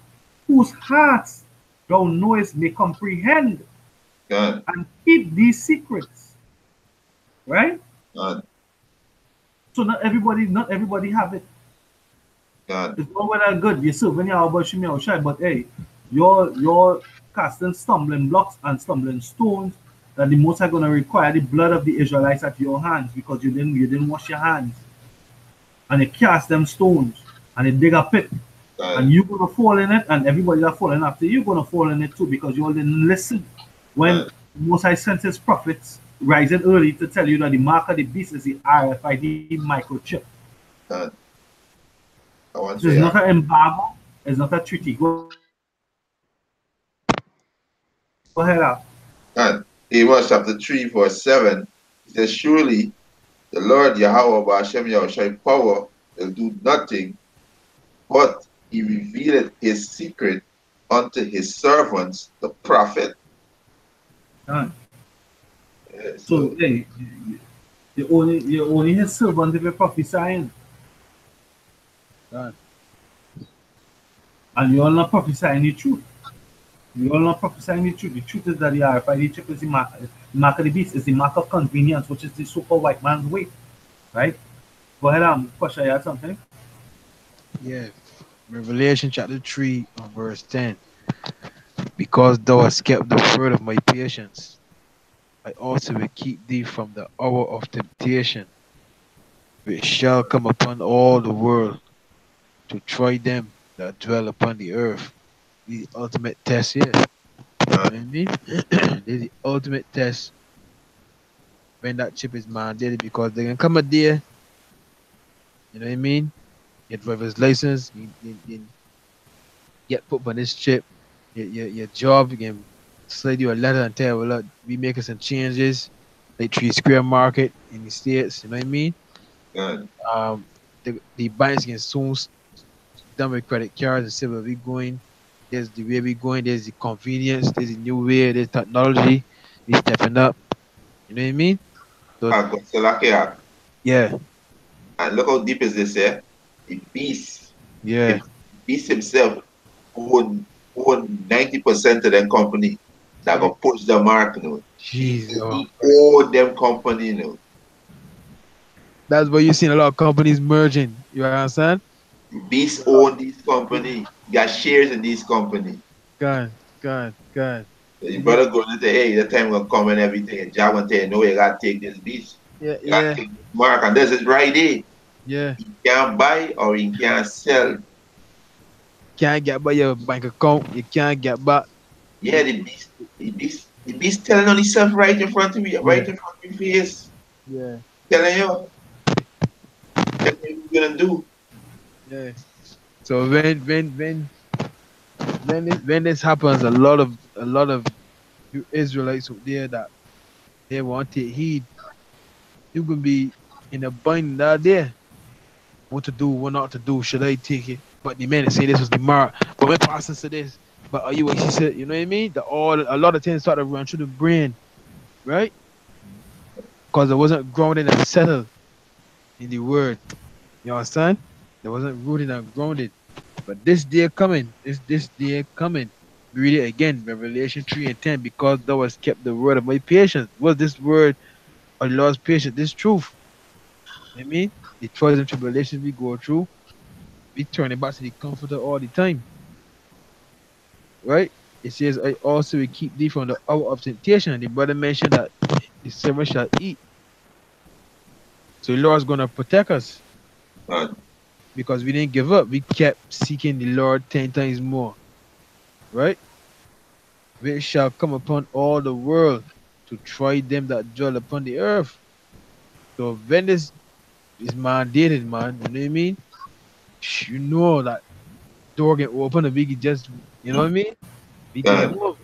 whose hearts thou knowest may comprehend, and keep these secrets. Right? So not everybody have it. It's not whether good, you're serving Yahweh, but hey, you're casting stumbling blocks and stumbling stones that the Most High going to require the blood of the Israelites at your hands, because you didn't wash your hands. And they cast them stones and they dig a pit. And you're going to fall in it, and everybody that's falling after you going to fall in it too, because you all didn't listen when Most High sent his prophets rising early to tell you that the mark of the beast is the RFID microchip. This is not an embargo, it's not a treaty. Go ahead. Amos chapter 3, verse 7, it says, surely the Lord Yahweh Ba'ashem Yahushai power will do nothing, but he revealed his secret unto his servants, the prophet. So hey, you only his servant if you're prophesying. And you're not prophesying the truth. You're not prophesying the truth. The truth is that the RFID chip is the mark of the beast, is the mark of convenience, which is the so-called white man's way. Right? Go ahead, Pasha, you had something? Yeah. Revelation chapter 3 verse 10. Because thou hast kept the word of my patience, I also will keep thee from the hour of temptation, which shall come upon all the world, to try them that dwell upon the earth. The ultimate test here. You know what I mean? This is the ultimate test when that chip is mandated, because they can come a day, you know what I mean? Get driver's license, you get put on this chip, your job. You can slide you a letter and tell, well, look, we making some changes, like 3 Square Market in the States, you know what I mean? Good. The banks can soon done with credit cards and say where we going. There's the way we going, there's the convenience, there's the new way, there's technology, we stepping up. You know what I mean? So So like here, yeah, and look how deep is this here. The beast. yeah. The beast himself own 90% of them company that gonna push the mark, you know. Jeez, He own them company, you know. that's why you're seeing a lot of companies merging. You understand? The beast own these company, got shares in these company. God. So you better go and say, hey, the time will come and everything, and Jah will tell you, no, you gotta take this beast. You gotta take this mark, and this is right there. Yeah. You can't buy or you can't sell. Can't get by your bank account. You can't get back. Yeah, the beast telling on himself right in front of you, right in front of your face. Yeah. Telling you what you're gonna do. Yeah. So when this happens, a lot of you Israelites out there that they want to take heed, you can be in a bind out there. What to do, what not to do, should I take it? But the man say this was the mark. But when pastor said this, but are you what she said, you know what I mean? A lot of things started running through the brain, right? Because it wasn't grounded and settled in the word. You understand? It wasn't rooted and grounded. But this day coming, this day coming. Read it again, Revelation 3:10, because thou hast kept the word of my patience. Was this word of the Lord's patience, this truth? You know what I mean? The trials and tribulations we go through, we turn it back to the comforter all the time. Right? It says, I also will keep thee from the hour of temptation. The brother mentioned that the servant shall eat. So the Lord's gonna protect us. Right. Because we didn't give up. We kept seeking the Lord 10 times more. Right? Which shall come upon all the world to try them that dwell upon the earth. So when this is mandated, man, you know what I mean? You know that door can open and we can just, you know what I mean? We can move.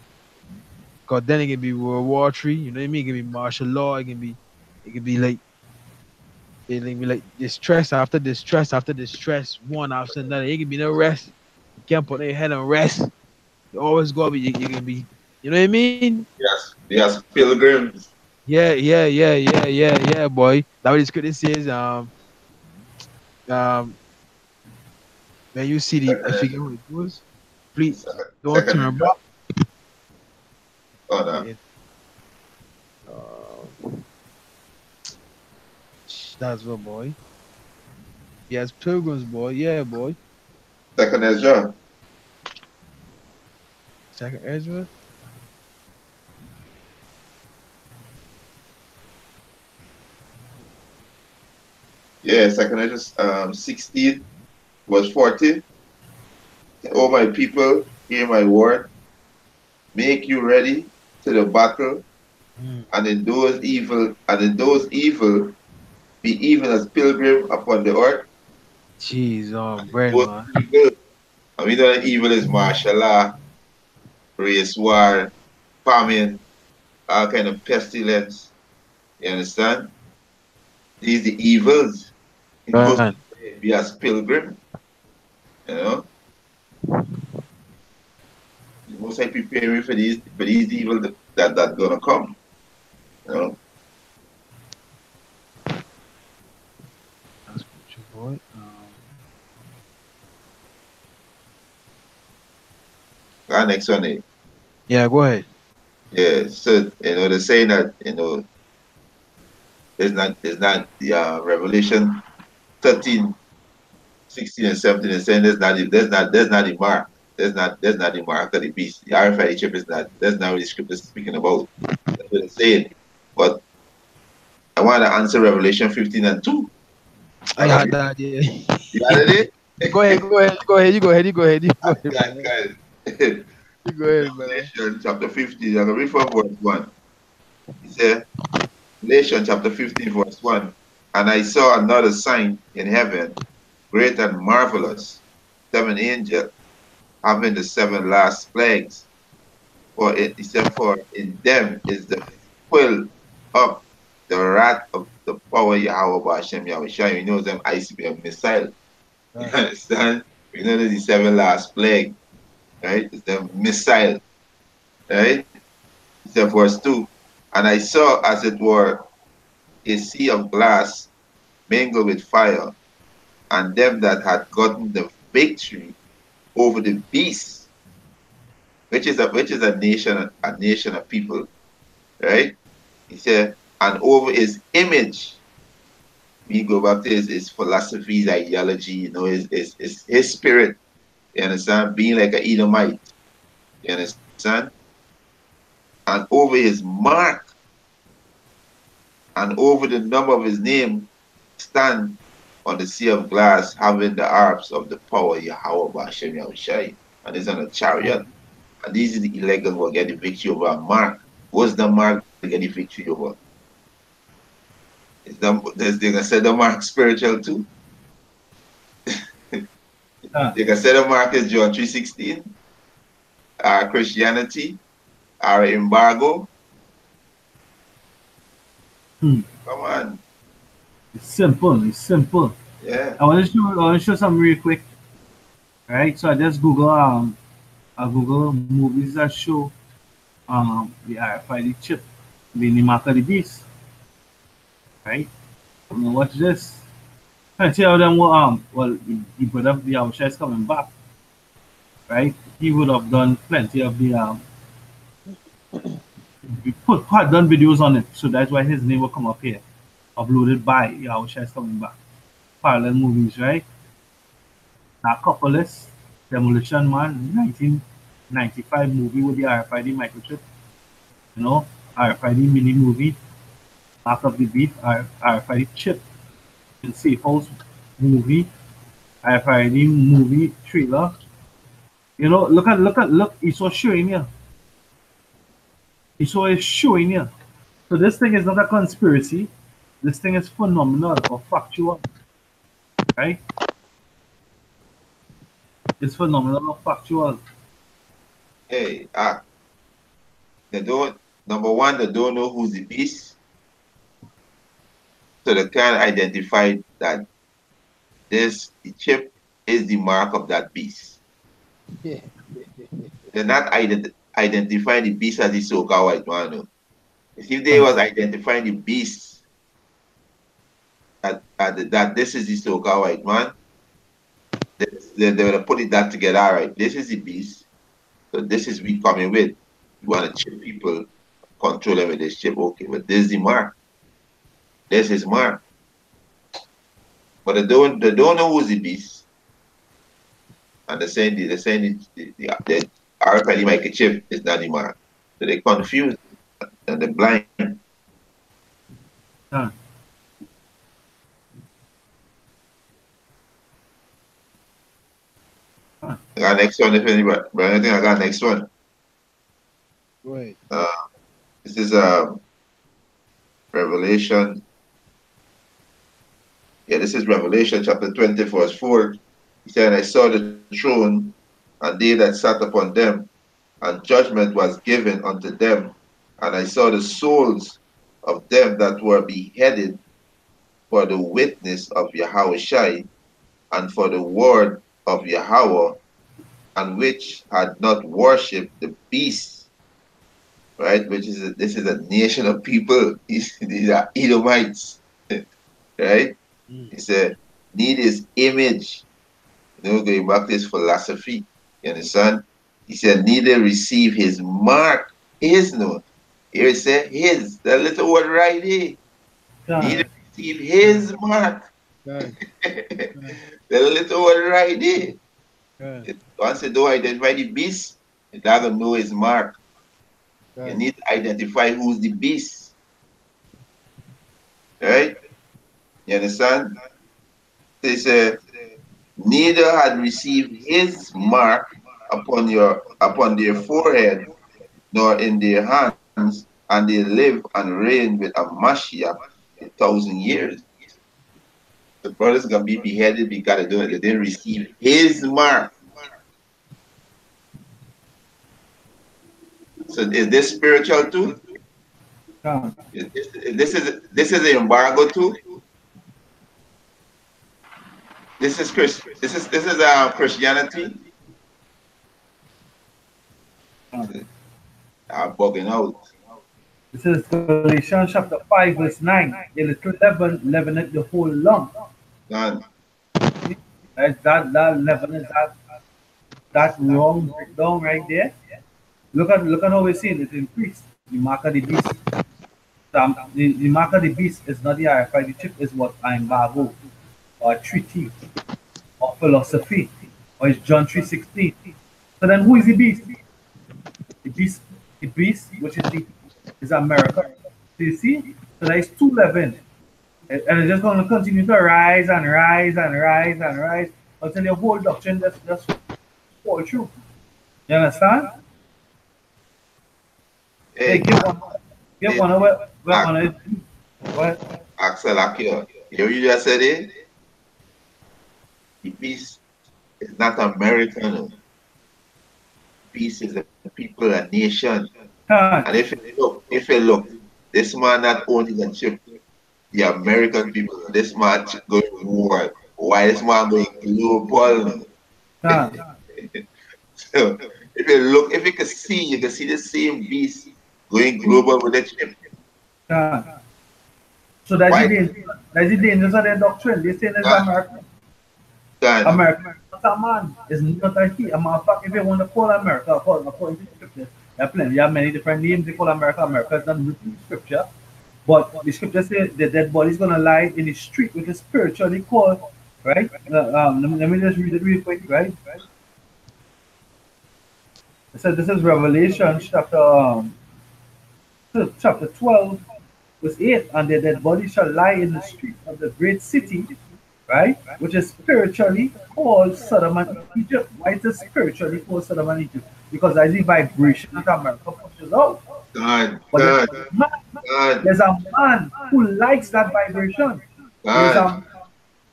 Because then it can be World War III, you know what I mean? It can be martial law, it can be like, it can be like distress after distress after distress, one after another. It can be no rest. You can't put your head on rest. You always go, but you can be, you know what I mean? Yes, pilgrims. Yeah, boy. That what the scripture says. When you see the, I forget what it was. Please don't turn back. Oh, no. That's what, boy. Yes, pilgrims, boy. Yeah, boy. Second Ezra. Second Ezra. Yeah, Second Ezra 16, verse 40. O my people, hear my word. Make you ready to the battle, and in those evil, be even as pilgrim upon the earth. Jeez, bread, man. Evil, and we know that evil is martial law, race war, famine, all kind of pestilence. You understand? These are the evils. It goes to be as pilgrim. You know? Most I preparing for these evil that's gonna come. You know? That's your boy. Next one, eh? Yeah, go ahead. Yeah, so they're saying that there's not Revelation 13, 16 and 17 is saying there's not the mark. There's not the mark of the beast. The RIFID chip is not. That's not what the scripture is speaking about. That's what it's saying. But I want to answer Revelation 15 and 2. I had that, yeah. You had it? Go ahead. You go ahead. Guys. You go ahead, man. Revelation chapter 15. I'm going to read from verse 1. It says, Revelation chapter 15, verse 1. And I saw another sign in heaven, great and marvelous, 7 angels, having the 7 last plagues. For it, he said, for in them is the full up the wrath of the power Yahweh Hashem Yahweh. You know them ICBM missile. You understand? You know the 7 last plague, right? It's the missile, right? He said, verse 2, and I saw as it were a sea of glass mingled with fire, and them that had gotten the victory over the beast, which is a nation of people, right? He said, and over his image. We go back to his philosophy, his ideology, you know, his spirit. You understand? Being like an Edomite. You understand? And over his mark, and over the number of his name, stand on the sea of glass, having the harps of the power Yahweh Hashem Yahushai, and is on a chariot. And these are the illegal who get the victory over a mark. What's the mark to get the victory over? They can say the mark spiritual too. They can say the mark is John 3:16, our Christianity, our embargo. Come on. It's simple. It's simple. Yeah. I want to show something real quick. Right. So I just Google Google movies that show the RFID chip, the mark of the beast. Right. Now watch this. And see how them well the brother of the Yahushua is coming back. Right? He would have done plenty of the had done videos on it, so that's why his name will come up here. Uploaded by Yahushua is coming back. Parallel movies, right? Now couple list, Demolition Man, 1995 movie with the RFID microchip. You know, RFID mini movie. Mark of the Beast, RFID chip, in Safe House movie, RFID movie trailer. You know, look, Esau showing here. Esau is showing here. So this thing is not a conspiracy. This thing is phenomenal or factual. Right? It's phenomenal or factual. Hey, number one, they don't know who's the beast. So they can't identify that the chip is the mark of that beast. They're not identifying the beast as the so-called white man. If they was identifying the beast that this is the so-called white man, they would have put that together. All right, this is the beast. So this is we coming with. You want to chip people, control them with this chip. Okay, but this is the mark. This is mark. But they don't know who's the beast. And they're saying the RFID microchip is not the mark. So they're confused and they're blind. Huh. I got next one if anybody. But I think I got next one. Right. This is Revelation. Yeah, this is Revelation chapter 20, verse 4. He said, I saw the throne, and they that sat upon them, and judgment was given unto them. And I saw the souls of them that were beheaded for the witness of Yahushua, and for the word of Yahweh, and which had not worshipped the beast. Right? This is a nation of people. These are Edomites. Right? He said, need his image. You know, going back to his philosophy. You understand? He said, neither receive his mark. His no. Here it said his. That little word right here. Neither receive his mark. The little word right there. Once you don't identify the beast, you doesn't know his mark. You need to identify who's the beast. Right? You understand? They said, neither had received his mark upon their forehead, nor in their hands, and they live and reign with a Mashiach 1,000 years. The brothers gonna be beheaded because they didn't receive his mark. So is this spiritual too? This is an embargo too. This is Christianity. I'm bugging out. This is Galatians chapter 5 verse 9. A little leaven leaveneth the whole lump. Done. That leaven is that wrong breakdown right there. Look at how we're seeing it increase. The mark of the beast. The mark of the beast is not the RFID chip, is what embargo or treaty or philosophy, or it's John 3:16. So then who is the beast? The beast, which is America. So you see? So there is 2 levels. And it's just going to continue to rise and rise and rise and rise until the whole doctrine just fall through. You understand? Hey, give one away. What? Axel Akio, you just said it? The beast is not American. Peace is a people, a nation. And if you look, this man not only gonna chip the American people, this man going war. Why this man going global? So if you look, if you can see the same beast going global with the chip. So that's the dangers of their doctrine. They say it's American. America is not a man. It's not a he. A matter of fact, if you want to call America, according to scripture, there are many different names they call America. America is not written in scripture. But the scripture says the dead body is going to lie in the street, which is spiritually called, right? Let me just read it real quick, right? It says this is Revelation chapter 12, verse 8, and the dead body shall lie in the street of the great city, right? Which is spiritually called Sodom and Egypt. Why is it spiritually called Sodom and Egypt? Because as the vibration that America pushes out. There's a man who likes that vibration. There's a man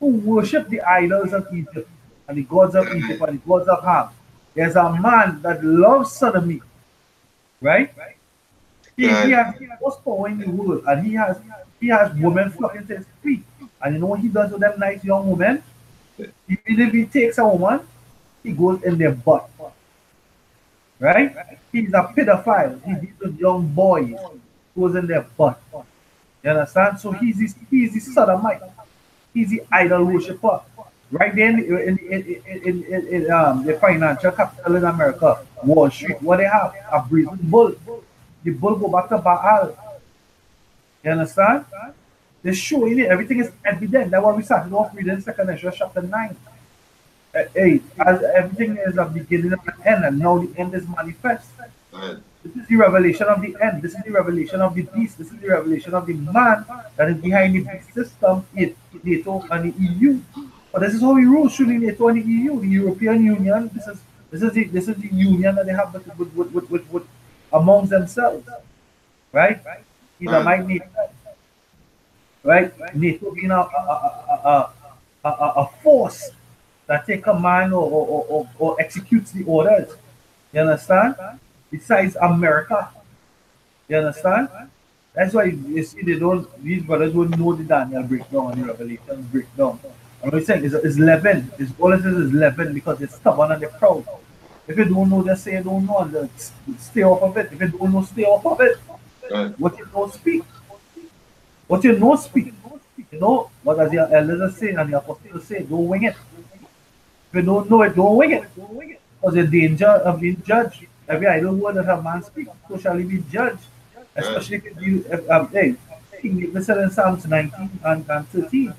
who worships the idols of Egypt and the gods of Egypt and the gods of Ham. There's a man that loves sodomy, right? He has most power in the world, and he has women flocking to his feet. And you know what he does with them nice young women? If he takes a woman, he goes in their butt. Right? He's a pedophile. He deals with young boys, goes in their butt. You understand? So he's the sodomite. He's the idol worshipper. Right there in the financial capital in America, Wall Street, what they have? A brazen bull. The bull go back to Baal. You understand? They're showing it. Everything is evident. That's what we started off reading 2 Ezra chapter 9. 8. As everything is a beginning and an end, and now the end is manifest. This is the revelation of the end. This is the revelation of the beast. This is the revelation of the man that is behind the beast system, NATO and the EU. But this is how we rule through the NATO and the EU, the European Union. This is the union that they have with amongst themselves, right? Either might need, right? NATO being a force that take command or executes the orders. You understand? Besides America. You understand? That's why you see these brothers don't know the Daniel breakdown and the Revelation breakdown. And what I'm saying is leaven. All it is leaven because it's stubborn and they're proud. If you don't know, just say you don't know and stay off of it. If you don't know, stay off of it. What you know, speak. What you know, speak. You know, what does your elders say and your apostles say? Don't wing it. If you don't know it, don't wing it. Because the danger of being judged. Every idle word that a man speaks, so shall he be judged. Especially if you, King David said in Psalms 19 and 13.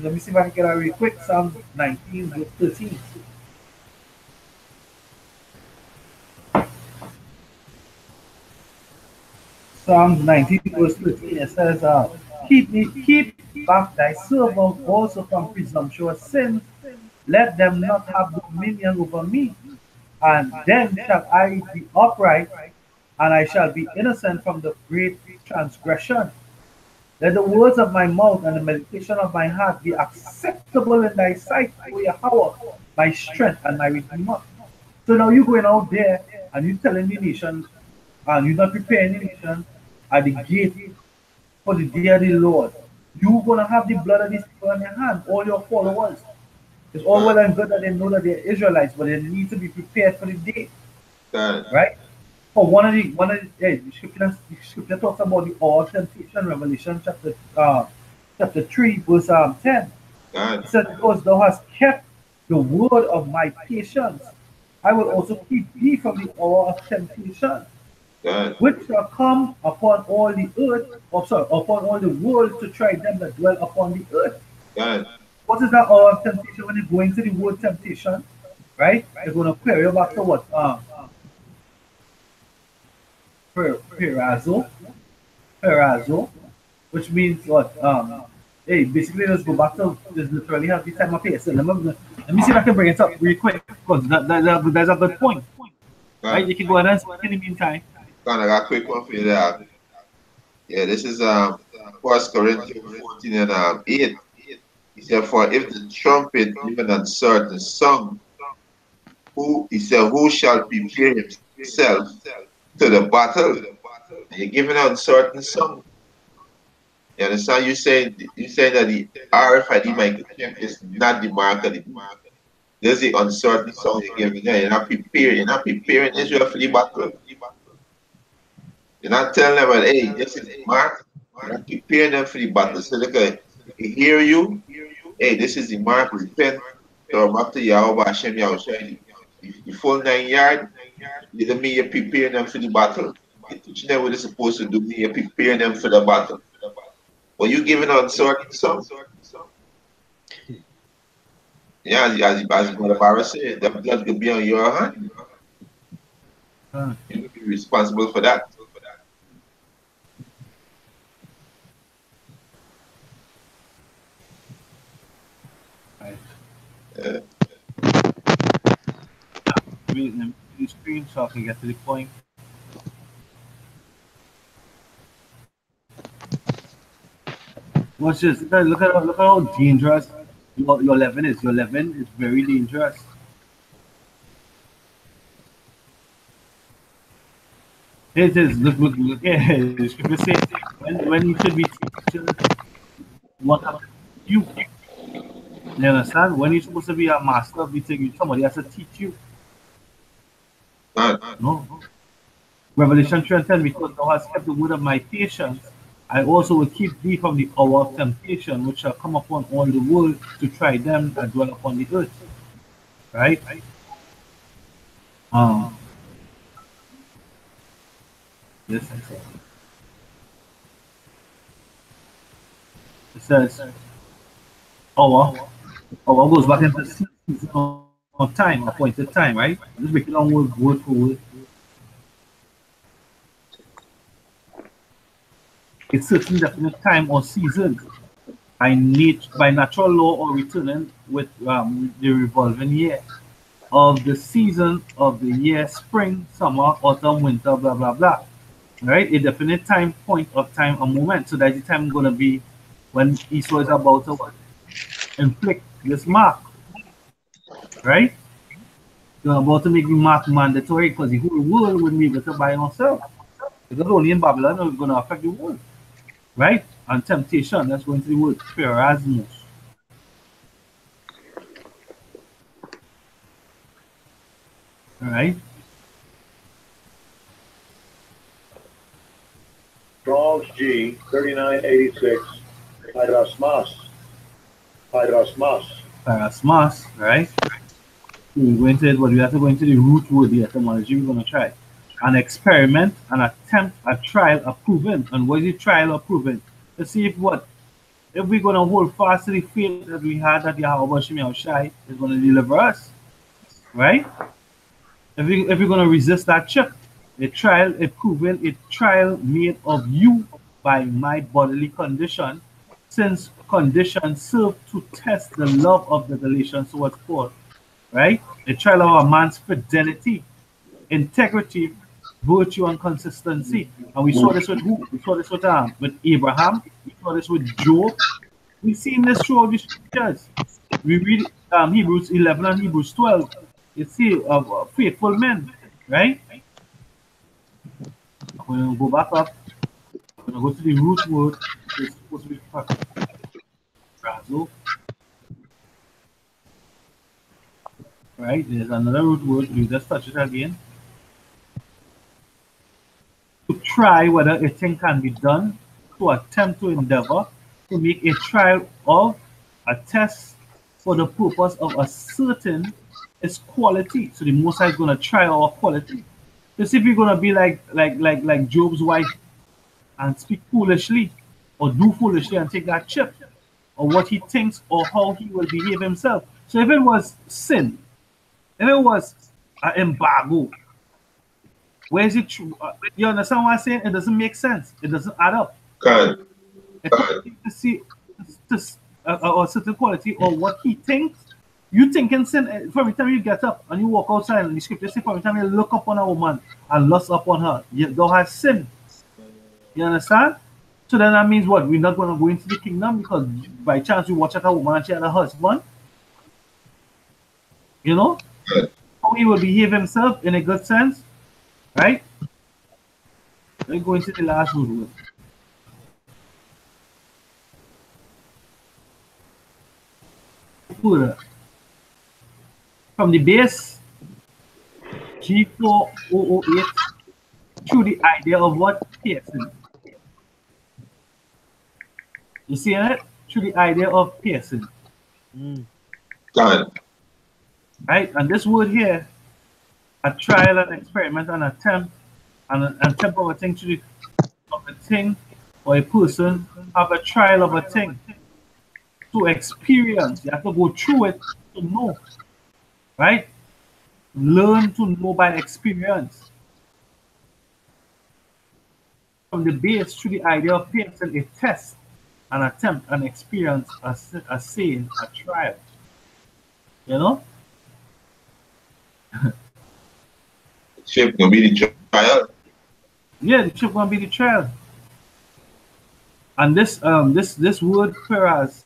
Let me see if I can get out real quick. Psalms 19 verse 13. Psalms 19 verse 13. It says, keep back thy servant also from presumptuous sins. Let them not have dominion over me. And then shall I be upright, and I shall be innocent from the great transgression. Let the words of my mouth and the meditation of my heart be acceptable in thy sight, O Yahweh, my strength and my redeemer. So now you're going out there and you're telling the nation and you're not preparing the nation at the gate for the day of the Lord, you're going to have the blood of these people on your hand, all your followers. It's all well and good that they know that they're Israelites, but they need to be prepared for the day. Right? For one of the the scripture talks about the all temptation, Revelation chapter 3, verse 10. It says, because thou hast kept the word of my patience, I will also keep thee from the hour of temptation, which shall come upon all the earth, upon all the world to try them that dwell upon the earth. What is that hour of temptation? When you go into the word temptation, right? They're going to query you back to what? Perazo, which means what? Hey, basically, let's go back to this. Literally, have the time of pace. So let me see if I can bring it up real quick, because that's a good point. Right? You can go ahead and speak in the meantime. I got a quick one for you there. Yeah, this is 1 Corinthians 14 and 8. He said, for if the trumpet given a certain song, who shall prepare himself to the battle? And you're giving out certain song. You understand? You say that the RFID microchip is not the mark of the mark. There's the uncertain song you're giving there. You're not preparing Israel for the battle. You're not telling them, hey, this is the mark. You're not preparing them for the battle. So look at they hear you. Hey, this is the mark. Repent. So after YAHWADAH Hashem Yahushua, the full 9 yards, you don't mean you're preparing them for the battle. You're teaching them what they're supposed to do. You're preparing them for the battle. But you giving out certain songs. Yeah, as Brother Barra said, the blood could be on your hand. You will be responsible for that. Let me screen so I can get to the point. Watch this. Look at how dangerous your 11 is. Your 11 is very dangerous. It is. Look. Yeah, the scripture says when you should be teaching what you. You understand? When you're supposed to be a master of the thing, somebody has to teach you. No. Revelation 3:10, because thou hast kept the word of my patience, I also will keep thee from the hour of temptation, which shall come upon all the world to try them that dwell upon the earth. Right? Yes, I said. It says, hour goes back into season of time, appointed time, right? Just break it down word for word. It's certain definite time or season by natural law or returning with the revolving year of the season of the year, spring, summer, autumn, winter, blah blah blah. Right? A definite time, point of time, a moment. So that's the time going to be when Esau is about to inflict this mark. Right? You're about to make the mark mandatory because the whole world wouldn't be able to buy and sell. Because only in Babylon it's going to affect the world. Right? And temptation, that's going to the word Pherasmus. Alright? Strong's G 3986 Parasmas, right? We're going to what we have to go into the root word, the etymology we're going to try. An experiment, an attempt, a trial, a proven. And what is the trial or proven? To see if we're going to hold fast to the faith that we had that YAHWADAH is going to deliver us. Right? If we're going to resist that chip, a trial, a proven, a trial made of you by my bodily condition, since conditions serve to test the love of the Galatians towards Paul. Right? A trial of a man's fidelity, integrity, virtue, and consistency. And we saw this with who? We saw this with Abraham. We saw this with Job. We've seen this throughout the scriptures. We read Hebrews 11 and Hebrews 12. You see, of faithful men, right? When we go back up, when we go to the root word, it's supposed to be frazo. Right, there's another root word. You just touch it again. To try whether a thing can be done, to attempt to endeavor, to make a trial of a test for the purpose of ascertain its quality. So the Most High is going to try our quality. To see if you're going to be like Job's wife and speak foolishly or do foolishly and take that chip, or what he thinks or how he will behave himself. So if it was sin, if it was an embargo, where is it true? You understand what I'm saying? It doesn't make sense. It doesn't add up. God. To see a certain quality or what he thinks. You think in sin, every time you get up and you walk outside, and the scripture says, every time you look upon a woman and lust upon her, you don't have sin. You understand? So then that means what? We're not going to go into the kingdom because by chance you watch at a woman and she had a husband. You know? How he will behave himself in a good sense. Right? Let's go into the last root word. From the base G4008 through the idea of what? Piercing. You see it? Through the idea of piercing. God. Right? And this word here, a trial and experiment and attempt and an attempt of a thing to of a thing or a person have a trial of a thing to experience. You have to go through it to know. Right? Learn to know by experience. From the base to the idea of piercing, a test, an attempt, an experience, a saying, a trial. You know? Ship gonna be the trial. Yeah, the ship gonna be the trial. And this this word paras,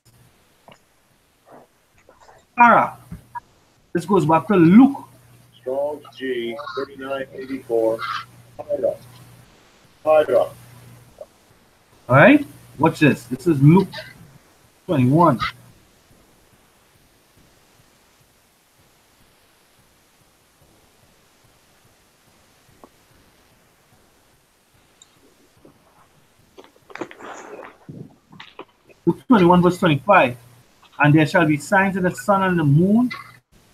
para. This goes back to Luke. Strong's G 3984. Hydra. All right, watch this. This is Luke 21. Luke 21 verse 25. And there shall be signs in the sun and the moon,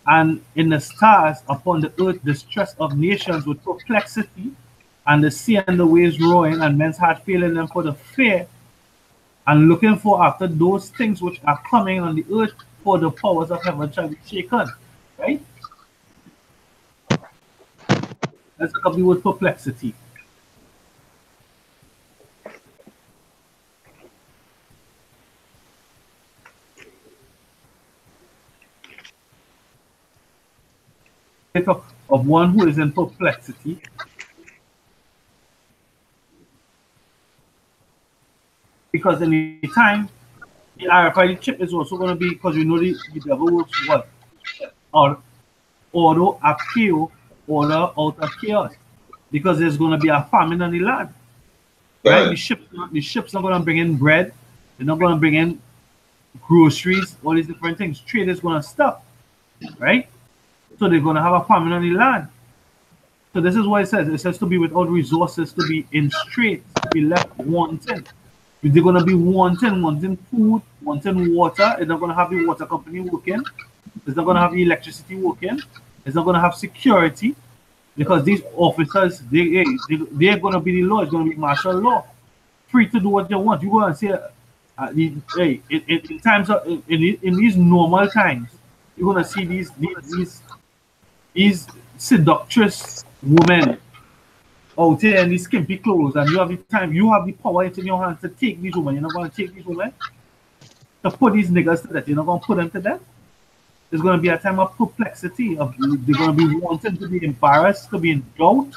and in the stars upon the earth, distress of nations with perplexity, and the sea and the waves roaring, and men's heart failing them for the fear, and looking for after those things which are coming on the earth, for the powers of heaven shall be shaken. Right? Let's look up the word perplexity. Of one who is in perplexity. Because in the time, the RIFID chip is also going to be, because we know the devil works what? Or order, appeal, order out of chaos. Because there's going to be a famine on the land. Right? The ship's not going to bring in bread. They're not going to bring in groceries, all these different things. Trade is going to stop. Right? So they're going to have a famine on the land. So this is what it says. It says to be without resources, to be in straits, to be left wanting. They're going to be wanting food, wanting water. It's not going to have the water company working. It's not going to have the electricity working. It's not going to have security. Because these officers, they're going to be the law. It's going to be martial law. Free to do what they want. You go and say, in times of, in these normal times, you're going to see these seductress women out here in these skimpy clothes, and you have the time, you have the power in your hands to take these women. You're not going to take these women to put these niggas to death. You're not going to put them to death. There's going to be a time of perplexity. They're going to be wanting to be embarrassed, to be in doubt.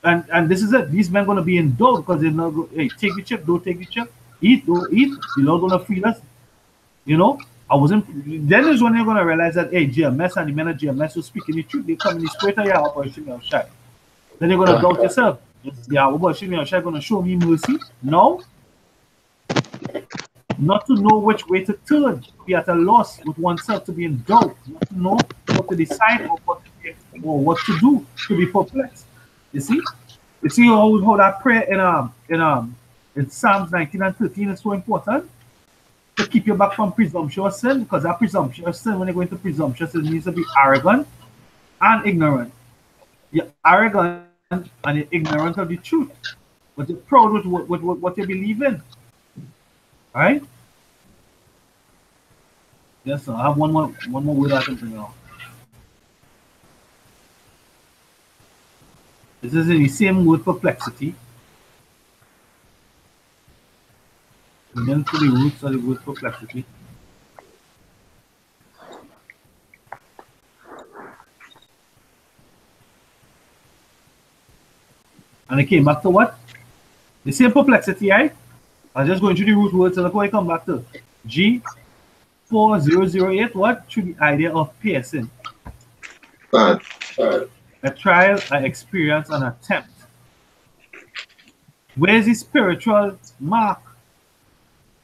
And this is it. These men are going to be in doubt because they're not going, hey, take the chip, don't take the chip. Eat, don't eat. The Lord going to feed us. You know? Then is when you're going to realize that, hey, GMS and the men of GMS who speaking the truth, they come in the spirit of Yahweh, Then you're gonna doubt yourself. Yeah, but Shimei gonna show me mercy? No. Not to know which way to turn, be at a loss with oneself, to be in doubt, not to know what to decide or what to do, to be perplexed. You see? You see how that prayer in Psalms 19 and 13 is so important? To keep you back from presumptuous sin, because that presumptuous sin, when you go into presumptuous, it means to be arrogant and ignorant. You're arrogant and you're ignorant of the truth, but you're proud with what you believe in. Right? Yes, sir. I have one more word I can bring out. This is in the same word, perplexity. And then to the roots of the word perplexity. And it came back to what? The same perplexity, right? I was just going through the root words, and look what I come back to. G4008, what? Through the idea of piercing. A trial, an experience, an attempt. Where's the spiritual mark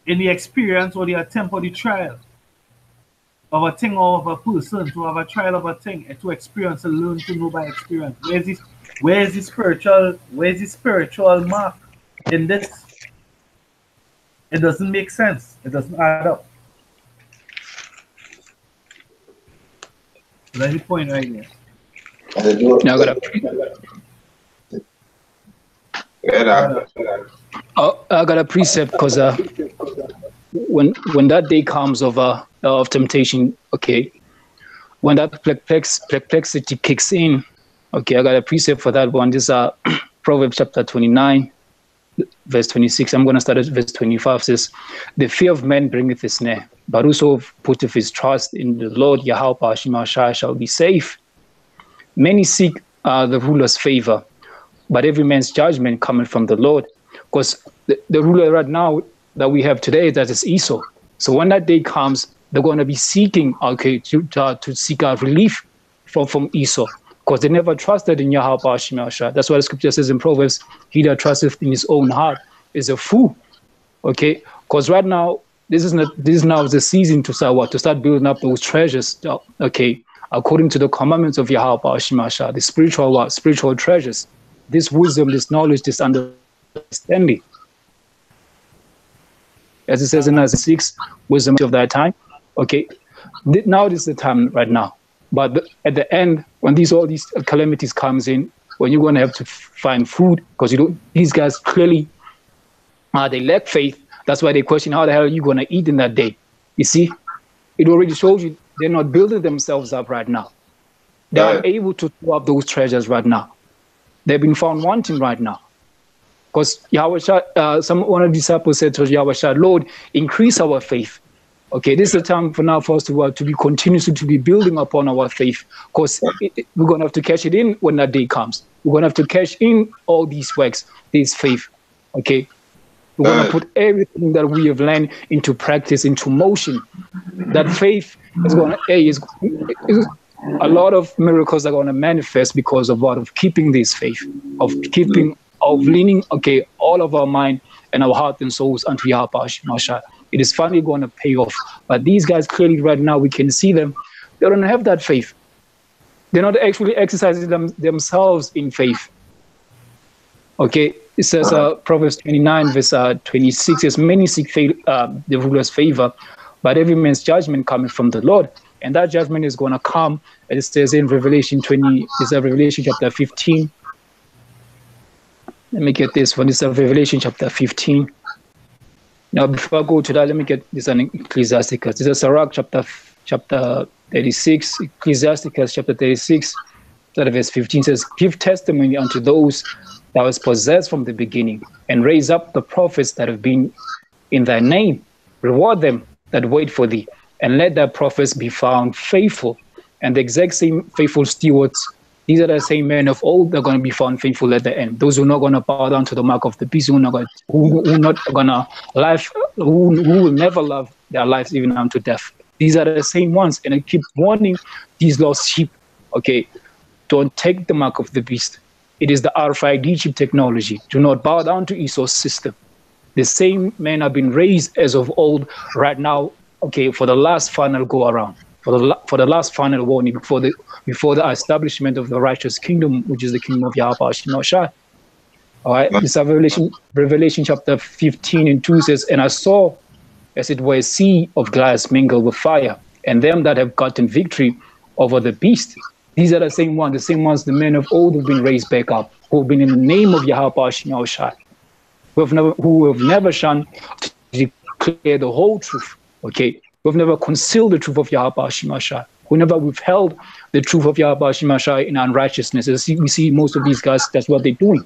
in the experience or the attempt or the trial of a thing or of a person, to have a trial of a thing, and to experience and learn to know by experience? Where's the spiritual mark in this? It doesn't make sense. It doesn't add up. That's the point right here. Now I got a precept, because when that day comes of temptation, okay, when that perplexity kicks in, okay, I got a precept for that one. This is Proverbs chapter 29. Verse 26, I'm going to start at verse 25, says, the fear of men bringeth a snare, but whoso putteth his trust in the Lord YAHAWADAH shall be safe. Many seek the ruler's favor, but every man's judgment cometh from the Lord. Because the ruler right now that we have today, that is Esau. So when that day comes, they're going to be seeking, okay, to seek out relief from Esau. Because they never trusted in YAHAWADAH. That's why the scripture says in Proverbs, he that trusteth in his own heart is a fool. Okay? Because right now, this is now the season to start what? To start building up those treasures. Okay, according to the commandments of YAHAWADAH, the spiritual treasures, this wisdom, this knowledge, this understanding. As it says in Isaiah 6, wisdom of that time. Okay, now is the time right now. But at the end, when all these calamities comes in, when you're going to have to find food, because these guys clearly, they lack faith. That's why they question, how the hell are you going to eat in that day? You see, it already shows you they're not building themselves up right now. They're unable to throw up those treasures right now. They've been found wanting right now. Because one of the disciples said to Yahweh, Lord, increase our faith. Okay, this is the time for us to be continuously to be building upon our faith, because we're going to have to cash it in when that day comes. We're going to have to cash in all these works, this faith. Okay, we're going to put everything that we have learned into practice, into motion. That faith is going to, a lot of miracles are going to manifest because of what? Of keeping this faith, of leaning, okay, all of our mind and our heart and souls unto YAHAWADAH. It is finally going to pay off. But these guys clearly right now, we can see them, they don't have that faith. They're not actually exercising themselves in faith. Okay, it says Proverbs 29 verse 26 says, many seek the ruler's favor, but every man's judgment cometh from the Lord. And that judgment is going to come, as it says in Revelation chapter 15. Let me get this one. This is Revelation chapter 15. Now, before I go to that, let me get this in Ecclesiasticus. This is Sirach chapter 36. Ecclesiasticus chapter 36, verse 15 says, give testimony unto those that was possessed from the beginning, and raise up the prophets that have been in thy name. Reward them that wait for thee, and let thy prophets be found faithful. And the exact same faithful stewards, these are the same men of old that are going to be found faithful at the end. Those who are not going to bow down to the mark of the beast, who will never love their lives even unto death. These are the same ones. And I keep warning these lost sheep, okay, don't take the mark of the beast. It is the RFID chip technology. Do not bow down to Esau's system. The same men have been raised as of old right now, okay, for the last final go around, for the last final warning before the establishment of the righteous kingdom, which is the kingdom of YAHAWADAH. All right, this is Revelation chapter 15 and 2 says, and I saw, as it were, a sea of glass mingled with fire, and them that have gotten victory over the beast. These are the same ones the men of old who've been raised back up, who have been in the name of YAHAWADAH, who have never shunned to declare the whole truth, okay? Who have never concealed the truth of YAHAWADAH, who never withheld the truth of YAHAWADAH in unrighteousness. As we see most of these guys, that's what they're doing.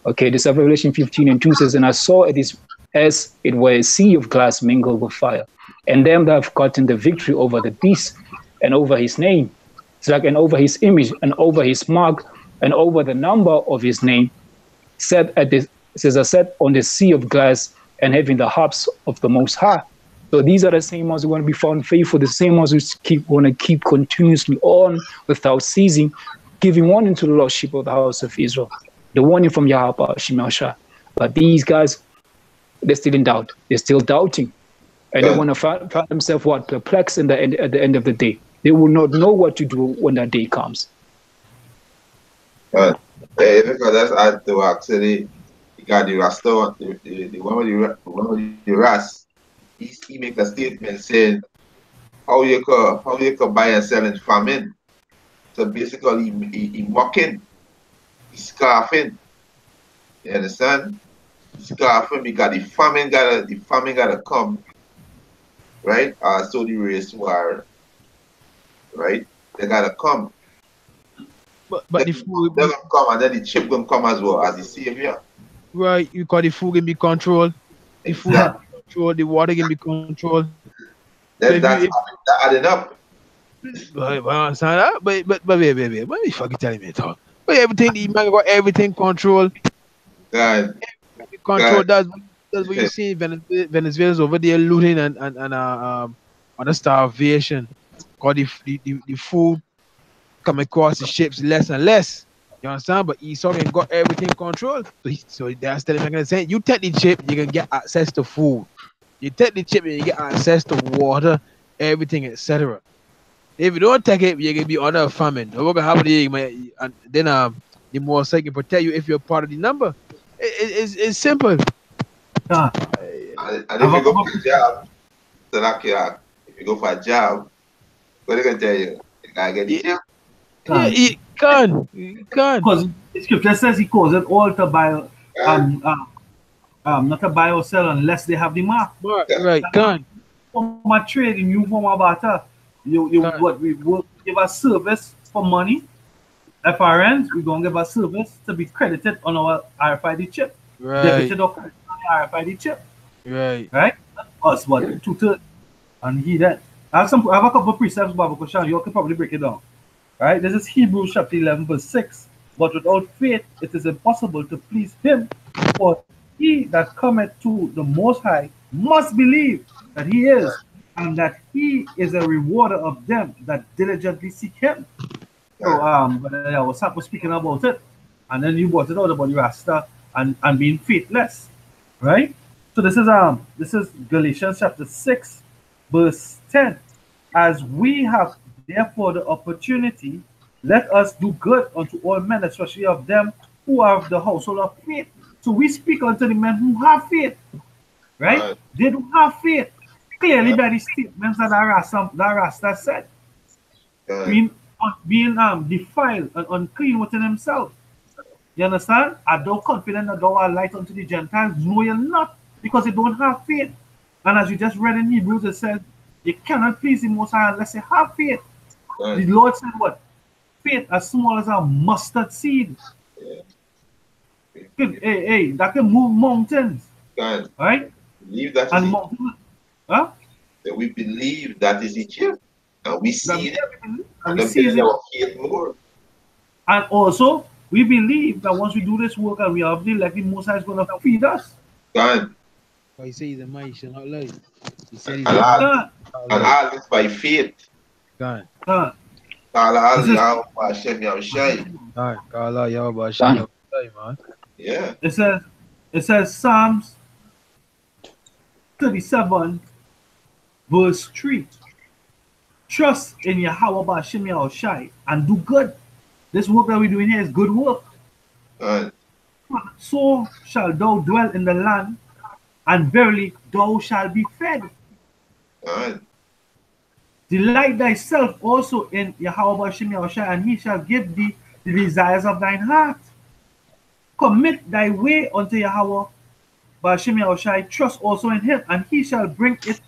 Okay, this Revelation 15 and 2 says, and I saw it is as it were a sea of glass mingled with fire, and them that have gotten the victory over the beast and over his name, it's like, and over his image and over his mark and over the number of his name, sat at this, it says, I sat on the sea of glass and having the harps of the Most High. So these are the same ones who want to be found faithful, the same ones who want to keep continuously on without ceasing, giving warning to the lordship of the house of Israel, the warning from YAHAWADAH. But these guys, they're still in doubt. They're still doubting. And they want to find themselves perplexed at the end of the day. They will not know what to do when that day comes. Because that's hard to actually, you got the Rasta, the one with the Ras, he make a statement saying how you could buy and sell in famine. So basically he mocking, he scarfing. You understand? Scarfing because the famine gotta come. Right? So the race war, right? They gotta come. But the food they're gonna come, and then the chip gonna come as well as the savior. Right, you got the food can be controlled. The food can be controlled, the water can be controlled. That's adding up. But baby, what you fucking telling me, talk? But everything, the man got everything controlled. God. Control. That's what you see. Venezuela's over there looting and under starvation. Cause the food come across the ships less and less. You understand? But Esau can got everything controlled. So that's telling me, saying you take the chip, you can get access to food. You take the chip, you get access to water, everything, etc. If you don't take it, you're gonna be under a famine. What gonna happen to you? And then the more so can protect you if you're part of the number. It's simple. And if you go for a job, so like if you go for a job, what are they gonna tell you? You gotta get the job. Yeah, you can. Because the scripture says he calls it all to buy, not to buy or sell unless they have the mark. Right, can. From my trading, you from a barter, we will give a service for money. FRNs, we're gonna give a service to be credited on our RFID chip. Right. Debited or credited on the RFID chip. Right. Right? Us, what? 2/3. And he that. I have a couple of precepts, Baba Kushan. You can probably break it down. Right? This is Hebrews chapter 11, verse 6. But without faith, it is impossible to please him. For he that cometh to the Most High must believe that he is, and that he is a rewarder of them that diligently seek him. So, but I was speaking about it, and then you brought it out about the Rasta and being faithless, right? So this is Galatians chapter 6, verse 10. As we have therefore the opportunity, let us do good unto all men, especially of them who are of the household of faith. So we speak unto the men who have faith, right? They don't have faith. Clearly by the statements that Rasta said. Being defiled and unclean within himself. You understand? Are thou confident that thou art light unto the Gentiles? No, you're not, because you don't have faith. And as you just read in Hebrews, it said, you cannot please the Most High unless you have faith. The Lord said what? Faith as small as a mustard seed. Hey, that can move mountains. Right? Believe that and is mountains, huh? That we believe that is each year. And we see it. And we see it. More. And also, we believe that once we do this work and we have the like the Most High is going to feed us. God. But he said he's a man, he shall not lie. He said he's and all this by faith. God. By Kala Yahweh Hashem Yahushai. Kala Yahweh Hashem Yahushai, man. Yeah. It says Psalms 37 verse 3. Trust in Yahweh Hashem Yahushai and do good. This work that we're doing here is good work. So shall thou dwell in the land, and verily thou shalt be fed. Delight thyself also in Yahweh Hashem Yahushai, and he shall give thee the desires of thine heart. Commit thy way unto Yahweh Hashem Yahushai, trust also in him, and he shall bring it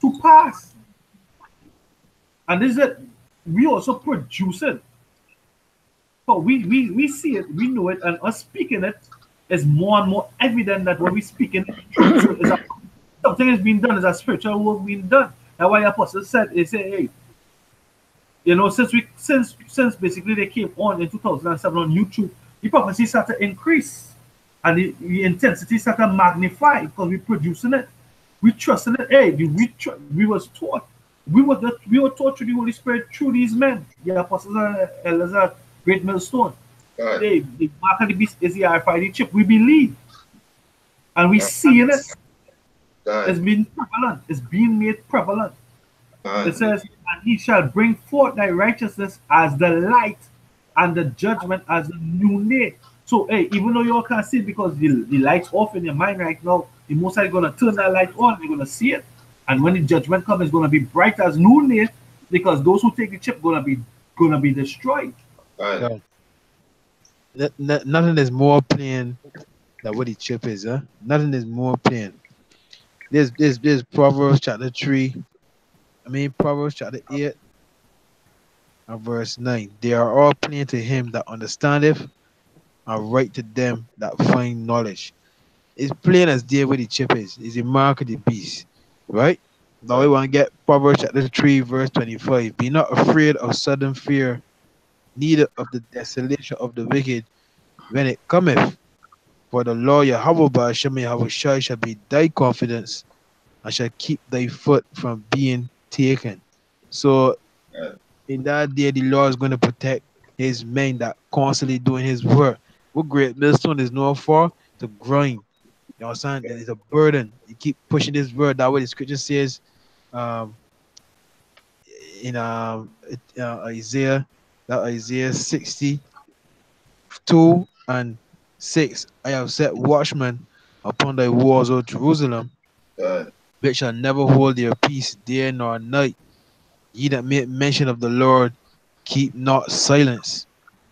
to pass. And this is it. We also produce it. But we see it, we know it, and us speaking it is more and more evident that when we speak it, something is being done, is a spiritual work being done. That's why the apostle said, they say, hey, you know, since basically they came on in 2007 on YouTube, the prophecy started to increase and the intensity started to magnify because we're producing it. We trust in it. Hey, we was taught. We were taught through the Holy Spirit through these men. The apostles and elders are great millstone. Hey, the mark of the beast is the RIFID chip. We believe. And we see it. It's being prevalent. It's being made prevalent. It says, and he shall bring forth thy righteousness as the light and the judgment as the noonday. So, hey, even though you all can't see it because the light's off in your mind right now, the Most High is going to turn that light on. You're going to see it. And when the judgment comes, it's going to be bright as noonday because those who take the chip going to be destroyed. Nothing is more plain than what the chip is, huh? Nothing is more plain. There's Proverbs chapter 3. Proverbs chapter 8 and verse 9. They are all plain to him that understandeth, and right to them that find knowledge. It's plain as day where the chip is. It's a mark of the beast, right? Now we want to get Proverbs chapter 3 verse 25. Be not afraid of sudden fear, neither of the desolation of the wicked when it cometh. For the Lord Yahweh Hashem Yahushai shall be thy confidence, and shall keep thy foot from being taken. So in that day, the Lord is going to protect his men that constantly doing his work. What great millstone is known for? To grind. You know what I'm saying? That is a burden. You keep pushing this word. That way the scripture says in Isaiah 62 and 6. I have set watchmen upon thy walls, O Jerusalem, which shall never hold their peace day nor night. Ye that make mention of the Lord, keep not silence,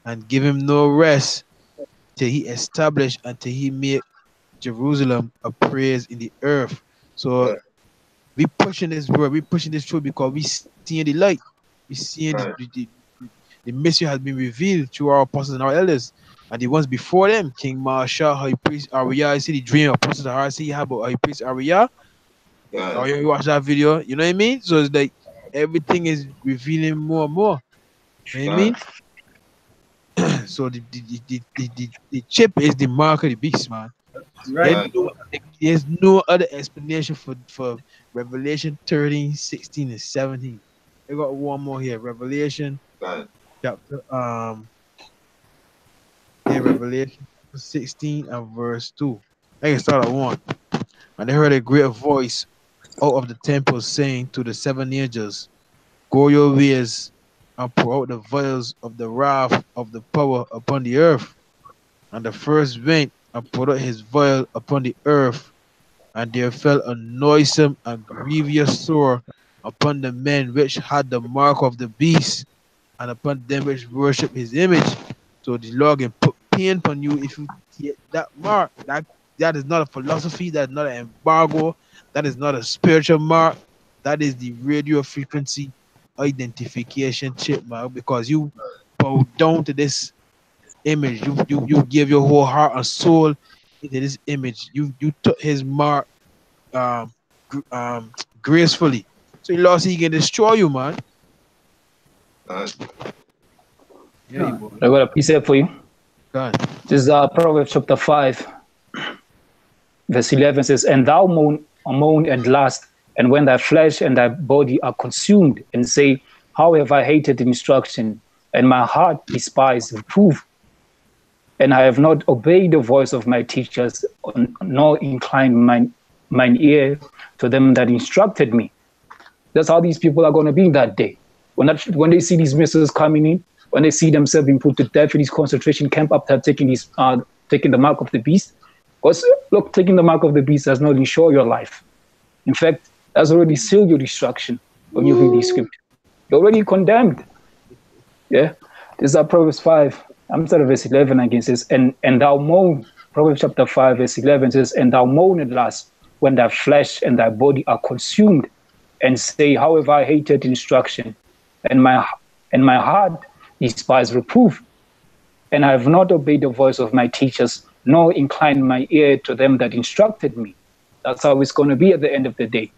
and give him no rest till he establish and till he make Jerusalem a praise in the earth. So we pushing this word, we pushing this truth because we seeing the light. We seeing the mystery has been revealed through our apostles and our elders. And the ones before them, King MANASHAH, High Priest Ariah. I see the dream of apostles of heart. See you have about High Priest Ariah. Oh, you watch that video, you know what I mean? So it's like everything is revealing more and more. You know what I mean? So the chip is the mark of the beast, man. Right. There's no other explanation for Revelation 13, 16, and 17. I got one more here. Revelation chapter Revelation 16 and verse 2. I can start at 1. And they heard a great voice out of the temple saying to the 7 angels, go your ways and pour out the vials of the wrath of the power upon the earth. And the first went and poured out his vial upon the earth, and there fell a noisome and grievous sore upon the men which had the mark of the beast, and upon them which worship his image. So the Lord can put pain upon you if you get that mark. That is not a philosophy, that is not an embargo, that is not a spiritual mark. That is the radio frequency identification chip, man, because you bow down to this image. You give your whole heart and soul into this image. You took his mark gracefully. So he lost, he can destroy you, man. Yeah, I got a precept for you. This is Proverbs chapter 5, verse 11 says, and thou moan and lust, and when thy flesh and thy body are consumed, and say, how have I hated instruction, and my heart despised reproof? And I have not obeyed the voice of my teachers, nor inclined mine ear to them that instructed me. That's how these people are going to be that day. When they see these missiles coming in, when they see themselves being put to death in this concentration camp after taking the mark of the beast. Because look, taking the mark of the beast does not ensure your life. In fact, that's already sealed your destruction when you read these scriptures. You're already condemned. Yeah? This is Proverbs 5. I'm starting verse 11 again. Says, and thou moan, Proverbs chapter 5, verse 11 says, and thou moan at last when thy flesh and thy body are consumed, and say, how have I hated instruction, and my heart despised reproof, and I have not obeyed the voice of my teachers, nor inclined my ear to them that instructed me. That's how it's going to be at the end of the day.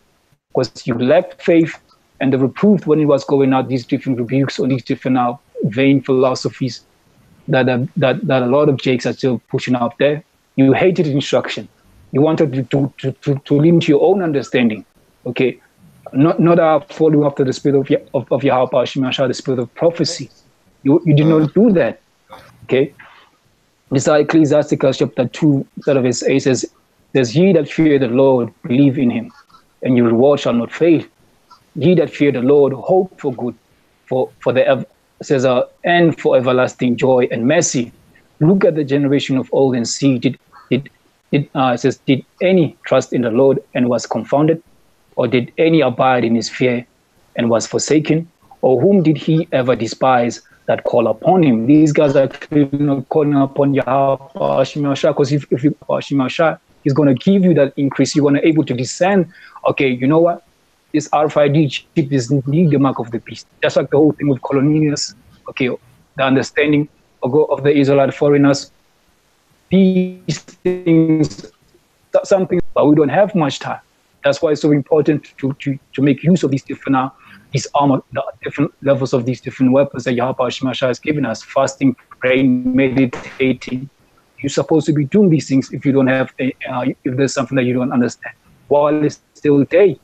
Because you lacked faith, and the reproof when it was going out, these different rebukes or these different vain philosophies that a lot of jakes are still pushing out there. You hated instruction. You wanted to limit your own understanding. Okay, not following after the spirit of YAHAWADAH, the spirit of prophecy. You did not do that. Okay, this is Ecclesiasticus chapter 2, verse 8 says, ye that fear the Lord, believe in him, and your reward shall not fail. Ye that fear the Lord, hope for good, and for everlasting joy and mercy. Look at the generation of old and see, did any trust in the Lord and was confounded? Or did any abide in his fear and was forsaken? Or whom did he ever despise that call upon him? These guys are not calling upon YAHAWADAH, because if you YAHAWADAH, he's going to give you that increase. You're going to be able to discern, okay, you know what? This RIFID chip is indeed the mark of the beast. Just like the whole thing with Colonials, okay, the understanding of the Israelite foreigners. These things, something, but we don't have much time. That's why it's so important to make use of these different armor, the different levels of these different weapons that YAHAWADAH has given us. Fasting, praying, meditating. You're supposed to be doing these things if you don't have, if there's something that you don't understand. While it's still day.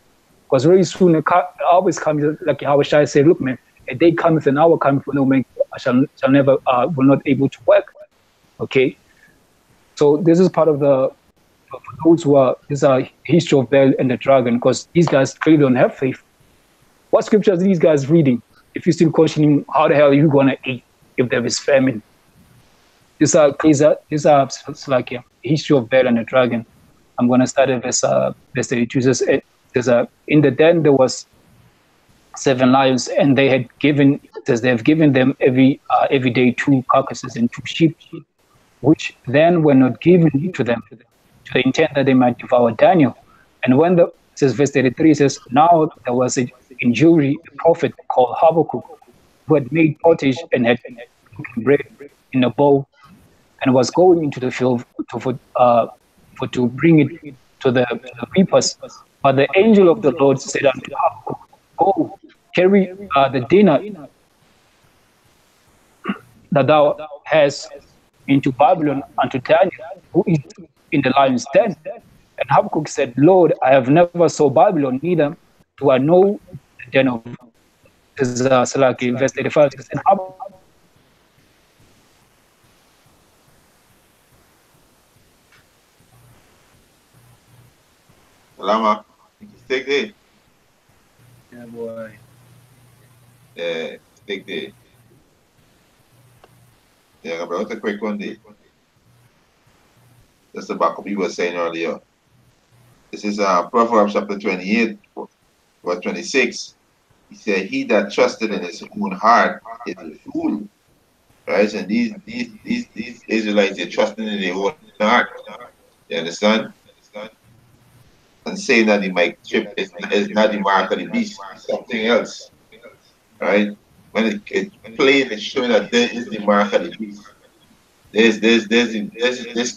Because very soon, it always comes, like YAHAWADAH said, look, man, a day comes, an hour comes for no man shall never, will not able to work. Okay? So this is part of for those who are, this is a history of Baal and the dragon, because these guys clearly don't have faith. What scriptures are these guys reading? If you're still questioning, how the hell are you going to eat if there is famine? These are like a history of Baal and the dragon. I'm going to start at verse 32. In the den there was 7 lions, and they have given them every day 2 carcasses and 2 sheep, which then were not given to them, to the intent that they might devour Daniel. And when verse 33 says, now there was a prophet called Habakkuk, who had made pottage and had bread in a bowl, and was going into the field to bring it to the reapers. But the angel of the Lord said unto Habakkuk, go, carry the dinner that thou hast into Babylon unto Daniel, who is in the lion's den. And Habakkuk said, Lord, I have never saw Babylon, neither do I know the den of Salaki, verse 35. And Lama, take there. Yeah, boy. Yeah, take there. Yeah, but what's a quick one there? That's the back of what you were saying earlier. This is Proverbs chapter 28, verse 26. He said, he that trusted in his own heart is a fool. Right? And these Israelites, they're trusting in their own heart. You understand? And saying that the mic chip is not the mark of the beast, it's something else. Right? When it's plain, it's showing that there is the mark of the beast. There's this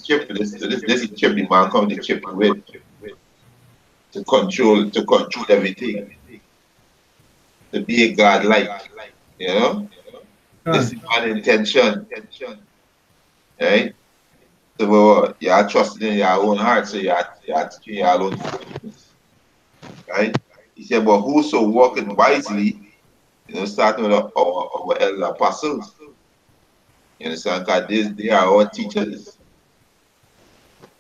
chip, this chip, the man comes the chip with to control everything. To be a God like, you know? This is one intention. Right? So you are trusting in your own heart, so you are teaching your own. Right? He said, but whoso walketh wisely, You know, starting with our elder apostles. You understand? Because they are our teachers.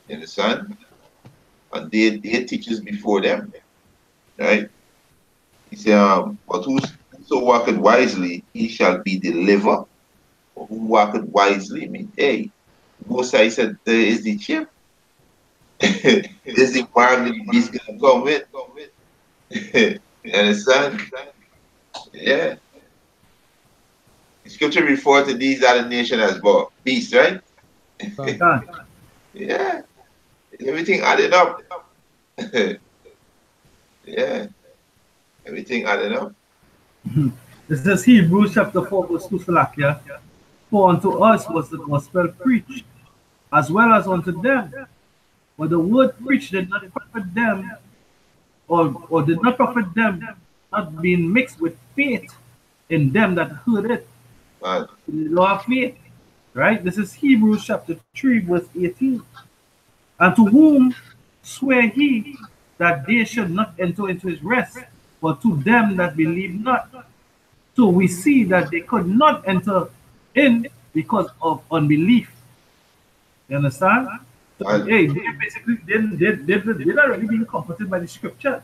You understand? And they teachers before them. Right? He said, but whoso walketh wisely, he shall be delivered. Or who walketh wisely, I mean, hey, Moses said, there is the chip. There's the mark that he's going to come with. You understand? Yeah. The scripture referred to these other nations as beasts, right? Yeah. Everything added up. Yeah. Everything added up. This is Hebrews chapter 4, verse 2, Salakia. For unto us was the gospel preached, as well as unto them. But the word preached did not profit them, or did not profit them, not being mixed with faith in them that heard it. Right. The law of faith. Right? This is Hebrews chapter 3, verse 18. And to whom swear he that they should not enter into his rest, but to them that believe not. So we see that they could not enter in because of unbelief. You understand? So, hey, they basically they're not really being comforted by the scripture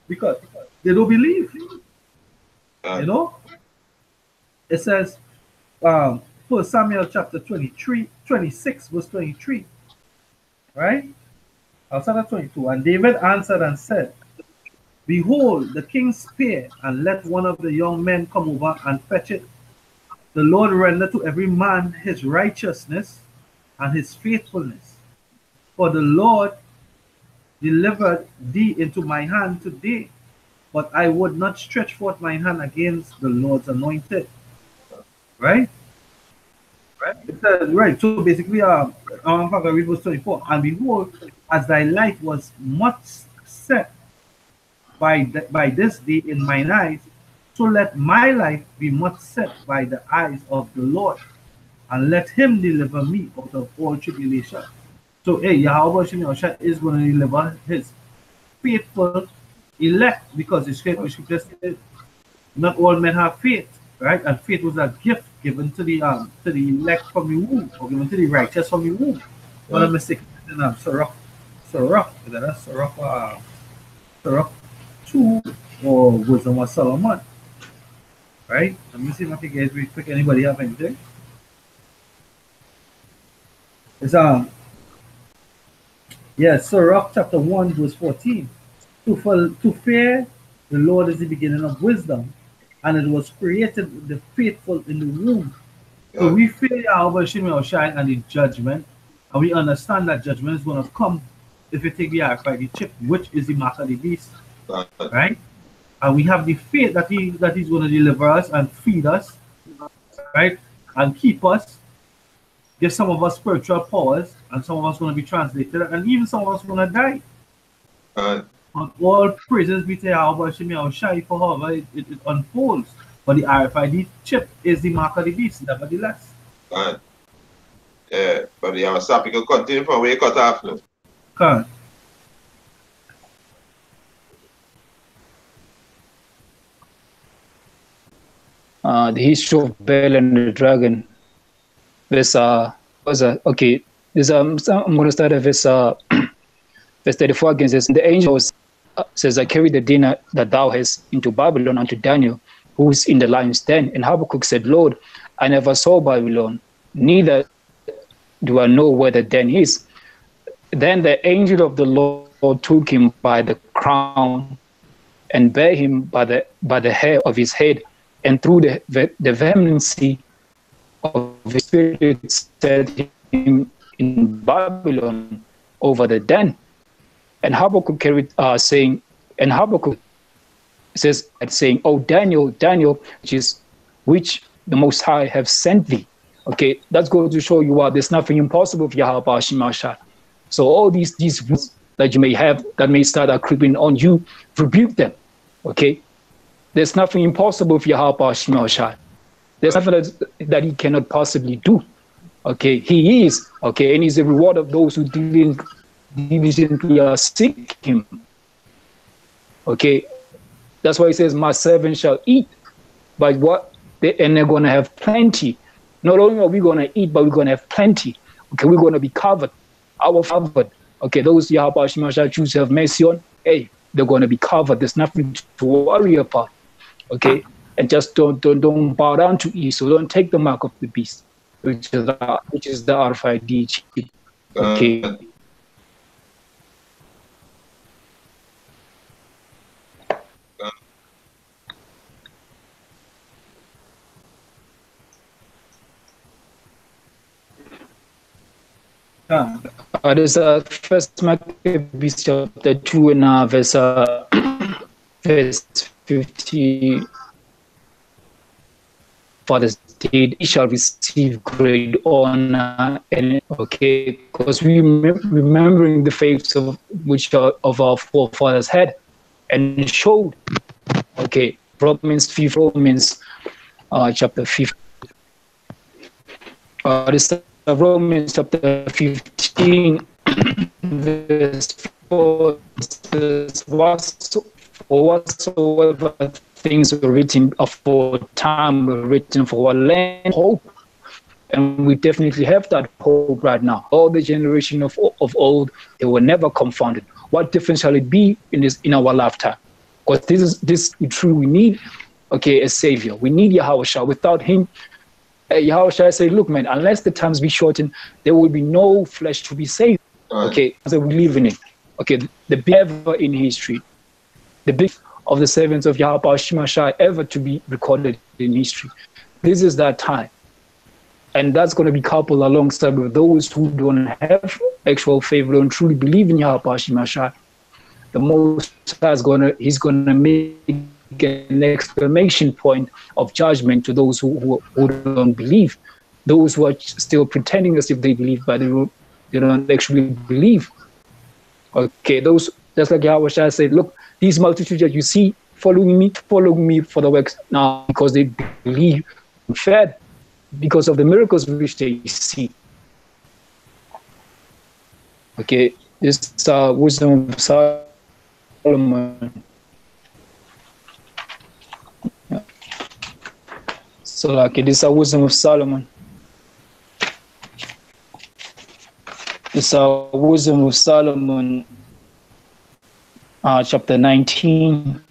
because they don't believe. You know? It says 1 Samuel chapter 26, verse 23. Right? Outside of 22. And David answered and said, behold, the king's spear, and let one of the young men come over and fetch it. The Lord render to every man his righteousness and his faithfulness. For the Lord delivered thee into my hand today, but I would not stretch forth my hand against the Lord's anointed. Right? It says, right. So basically, I'm going to read verse 24. And behold, as thy light was much set by this day in mine eyes, so let my life be much set by the eyes of the Lord, and let him deliver me out of all tribulation. So, hey, Yahweh is going to deliver his faithful elect, because the scripture says not all men have faith, right? And faith was a gift given to the elect from the womb, or given to the righteous from the womb. Not a mistake in Sirach 2 or Wisdom of Solomon. Right? Let me see if I can get real quick. Anybody have anything? It's Sirach chapter 1, verse 14. To fear the Lord is the beginning of wisdom, and it was created with the faithful in the womb. So we fear Yahweh Shai and the judgment, and we understand that judgment is going to come if you take the RIFID chip, which is the mark of the beast. Right? And we have the faith that he's going to deliver us and feed us, right? And keep us. Give some of us spiritual powers, and some of us going to be translated, and even some of us going to die. But all praises be to Yahweh Shai for however it unfolds. But the RIFID chip is the mark of the beast, nevertheless. Yeah, but the Yamasa can continue from where you cut off now. Correct. The history of Bel and the dragon. Verse okay. This I'm going to start at verse 34 again. Says the angel says, I carried the dinner that thou hast into Babylon unto Daniel, who is in the lion's den. And Habakkuk said, Lord, I never saw Babylon, neither do I know where the den is. Then the angel of the Lord took him by the crown and bare him by the hair of his head, and through the vehemency of his spirit set him in Babylon over the den. And Habakkuk carried saying, and Habakkuk says, oh Daniel, which the Most High have sent thee. Okay, that's going to show you what there's nothing impossible with Yahweh Shemashah. So all these words that you may have that may start creeping on you, rebuke them. Okay, there's nothing impossible with Yahweh Shemashah. There's nothing that he cannot possibly do. Okay, he is. Okay, and he's the reward of those who diligently seek him. Okay, that's why he says, my servant shall eat But and they're going to have plenty. Not only are we going to eat, but we're going to have plenty. Okay, we're going to be covered. Covered. Okay, those Yahawah Jews have mercy on, hey, they're going to be covered. There's nothing to worry about. Okay, and just don't bow down to Esau. Don't take the mark of the beast, which is the RIFID chip. Okay. There's First Maccabees chapter 2 and verse 50. For the state, he shall receive great honor, and okay, because we remembering the faiths of our forefathers had, and showed. Okay, Romans chapter 5. This Romans chapter 15, verse 4 says, whatsoever things were written aforetime were written for our land hope. And we definitely have that hope right now. All the generation of old, they were never confounded. What difference shall it be in our lifetime? Because this is true. We need, okay, a savior. We need Yahawashi. Without him, Yahawashi say, look, man, unless the times be shortened, there will be no flesh to be saved. Okay, so we live in it. Okay, the big ever in history, the big of the servants of Yahawashi ever to be recorded in history. This is that time. And that's going to be coupled alongside with those who don't have actual favor, don't truly believe in Yahawashi. The Most High he's going to make an exclamation point of judgment to those who don't believe, those who are still pretending as if they believe, but they don't actually believe. Okay, those, just like Yahawashi said, look, these multitudes that you see following me for the works now, because they believe and fed because of the miracles which they see. Okay, this is wisdom of Solomon. So, okay, this is wisdom of Solomon. This is wisdom of Solomon, chapter 19,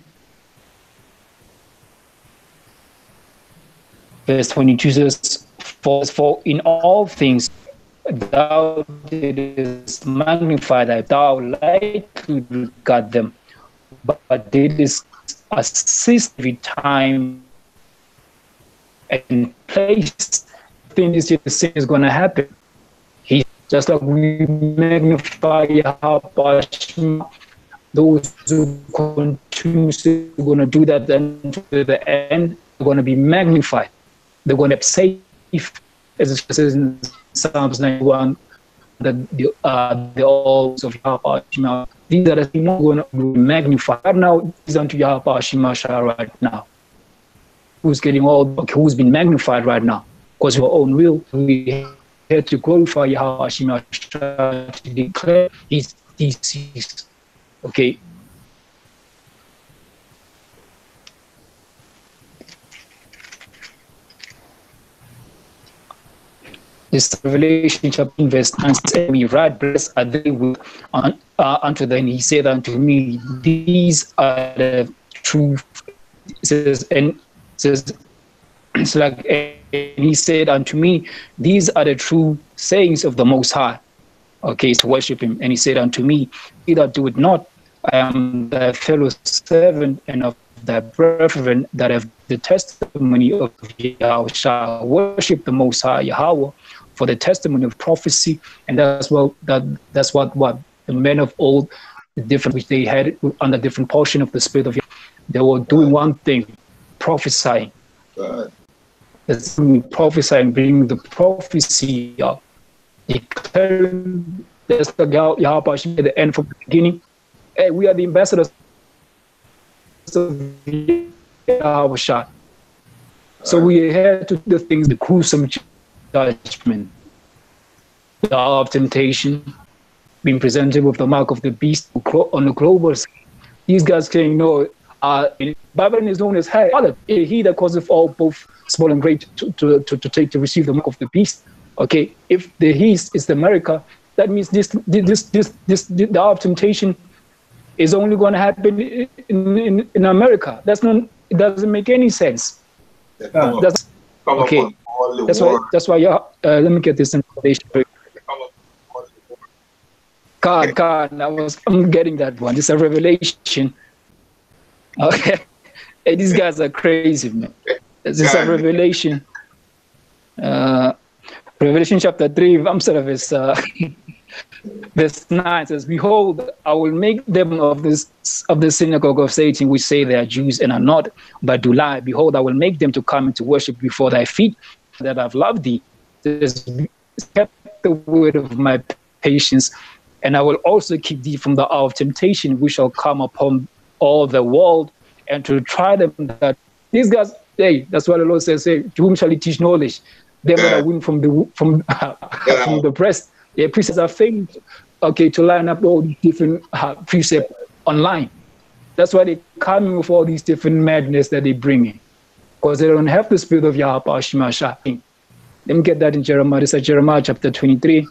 verse 22 says, for in all things thou didst magnify that thou lightly regard them, but didst assist every time and place. Things the same is going to happen. He just like we magnify Yahweh, those who continuously going to do that then to the end, they're going to be magnified. They're going to be safe, as it says in Psalms 91, that the alls of Yahweh, these are the things going to be magnified. Right now, it's unto Yahweh right now. Who's getting all, who's been magnified right now? Because your own will, we had to glorify Yahweh to declare his thesis. Okay. This Revelation chapter verse 9 says, "We right blessed are they with unto them." He said unto me, "These are the true." It says, and says, it's like, and he said unto me, "These are the true sayings of the Most High." Okay, to worship him. And he said unto me, "He that do it not, I am thy fellow servant and of thy brethren that have the testimony of Yahweh, shall worship the Most High Yahweh for the testimony of prophecy." And that's what the men of old, the different which they had under different portion of the spirit of Yahweh, they were doing one thing, prophesying. That's prophesying, bringing the prophecy up. Declaring, that's the Yahweh at the end from the beginning. Hey, we are the ambassadors of Yahweh. So we had to do the things, the gruesome judgment, the hour of temptation, being presented with the mark of the beast on the global scale. These guys saying, no, Babylon is known as Father, he that causeth all, both small and great, to receive the mark of the beast. Okay, if the East is the America, that means the hour of temptation is only going to happen in America. That's not. It doesn't make any sense. That's okay. That's why. Let me get this information. God, I'm getting that one. It's a revelation. Okay, hey, these guys are crazy, man. This is a revelation. Revelation chapter 3, I'm sorry, verse 9 says, "Behold, I will make them of the synagogue of Satan, which say they are Jews and are not, but do lie. Behold, I will make them to come and to worship before thy feet, that I've loved thee. Kept the word of my patience, and I will also keep thee from the hour of temptation, which shall come upon all the world, and to try them that." These guys, hey, that's what the Lord says, say, "To whom shall he teach knowledge? Them that are winning from the breast." Their precepts are failing, okay, to line up all these different precepts online. That's why they come with all these different madness that they bring in, because they don't have the spirit of YAHAWADAH. Let me get that in Jeremiah. This is Jeremiah chapter 23.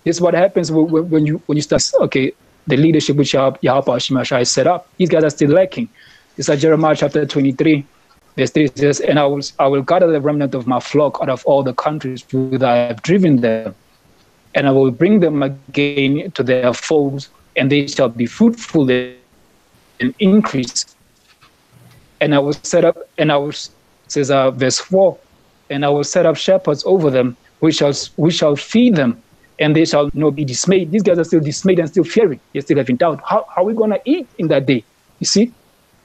This is what happens when you start, okay, the leadership which YAHAWADAH is set up. These guys are still lacking. This is Jeremiah chapter 23. Verse 3 says, "And I will gather the remnant of my flock out of all the countries whither I have driven them, and I will bring them again to their folds, and they shall be fruitful and increase. And I will set up," says verse 4, "and I will set up shepherds over them, which shall feed them, and they shall not be dismayed." These guys are still dismayed and still fearing. They're still having doubt. How are we going to eat in that day? You see?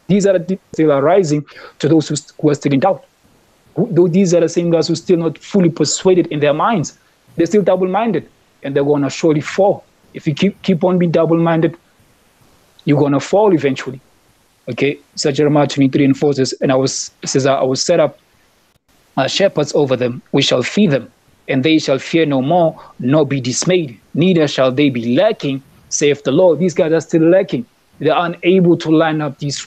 These are the still arising to those who are still in doubt. These are the same guys who are still not fully persuaded in their minds. They're still double-minded, and they're going to surely fall. If you keep on being double-minded, you're going to fall eventually. Okay, so Jeremiah 23 and 4 says, "And I will set up shepherds over them, which shall feed them, and they shall fear no more, nor be dismayed, neither shall they be lacking, saith the Lord." These guys are still lacking. They're unable to line up these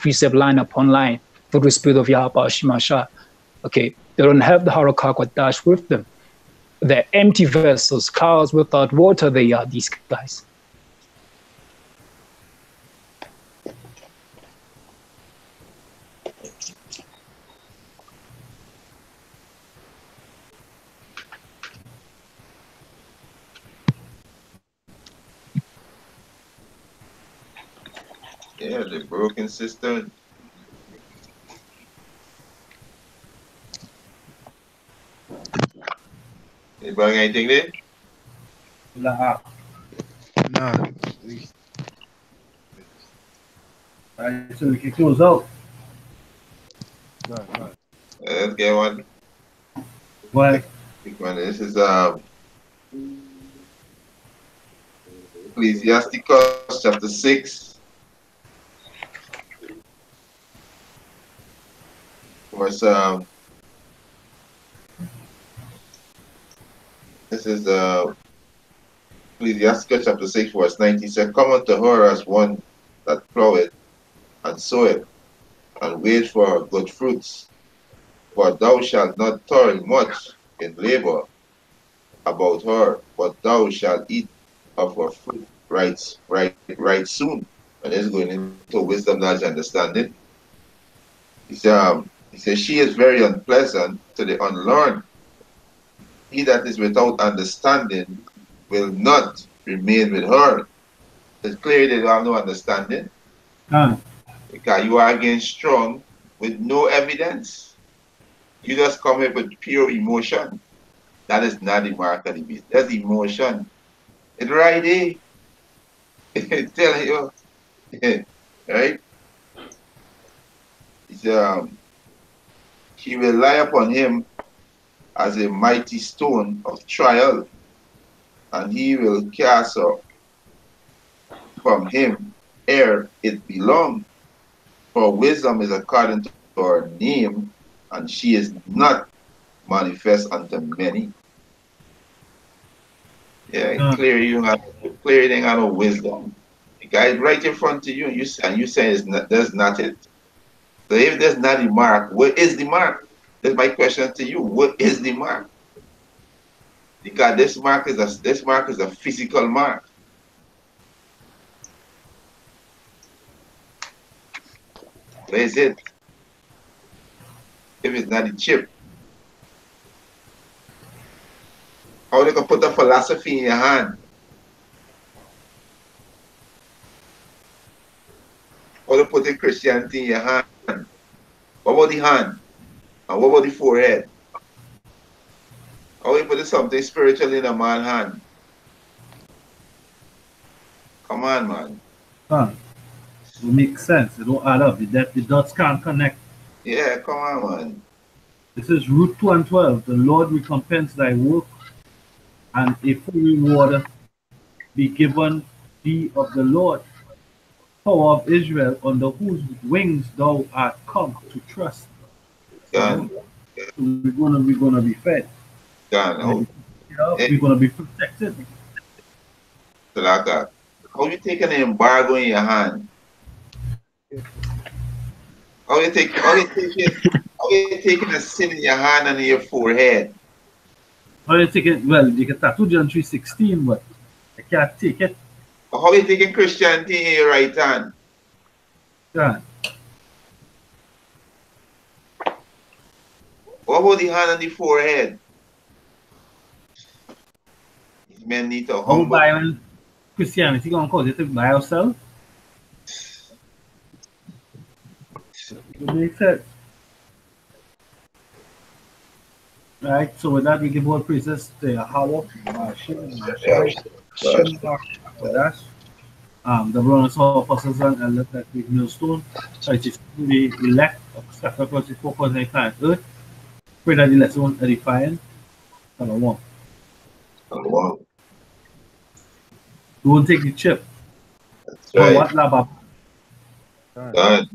precepts line upon line for the spirit of YAHAWADAH. Okay, they don't have the HARAKAKWADASH with them. They're empty vessels, clouds without water. They are these guys. Yeah, the broken system. Anybody got anything there? Nah. Nah. Alright, so we can close out. Right. Let's get one. Why? This is Ecclesiasticus chapter 6. Verse, this is Ecclesiasticus chapter 6, verse 19. Said, "Come unto her as one that ploweth and soweth, and wait for good fruits. For thou shalt not toil much in labor about her, but thou shalt eat of her fruit right soon." And it's going into wisdom, knowledge, and understanding. He says, "She is very unpleasant to the unlearned. He that is without understanding will not remain with her." It's clear they don't have no understanding. Because you are again strong with no evidence. You just come here with pure emotion. That is not the mark of the beast. That's emotion. It's right there. It's telling you. Right? It's, she will lie upon him as a mighty stone of trial, and he will cast her from him ere it belong. For wisdom is according to her name, and she is not manifest unto many. Yeah, clear you have no wisdom. The guy right in front of you, and you say that's not it. So if there's not a mark, what is the mark? That's my question to you. What is the mark? Because this mark is a physical mark. Where is it? If it's not a chip, how they can put a philosophy in your hand? How they put a Christianity in your hand? What about the hand? And what about the forehead? How you put something spiritual in a man's hand? Come on, man. Huh. It makes sense. It don't add up. The dots can't connect. Yeah, come on, man. This is Root 2 and 12. The Lord recompense thy work, and a full reward be given thee of the Lord, power of Israel, under whose wings thou art come to trust. God. So we're gonna be fed. God, We're gonna be protected. So like that. How you taking an embargo in your hand? How you taking a sin in your hand and in your forehead? How you taking? Well, you can tattoo John 3:16, but I can't take it. How you taking Christianity in your right hand? God. What about the hand and the forehead? These men need to humble. How Christianity gonna cause you to buy yourself? It makes sense. Right, so with that we give all praises to Yahweh, the brothers of apostles and elders that we millstone, the elect of sacrifice focus on planet Earth. Pray that the lesson edifying. Shalom. Shalom. Don't take the chip. That's right. What lava? God.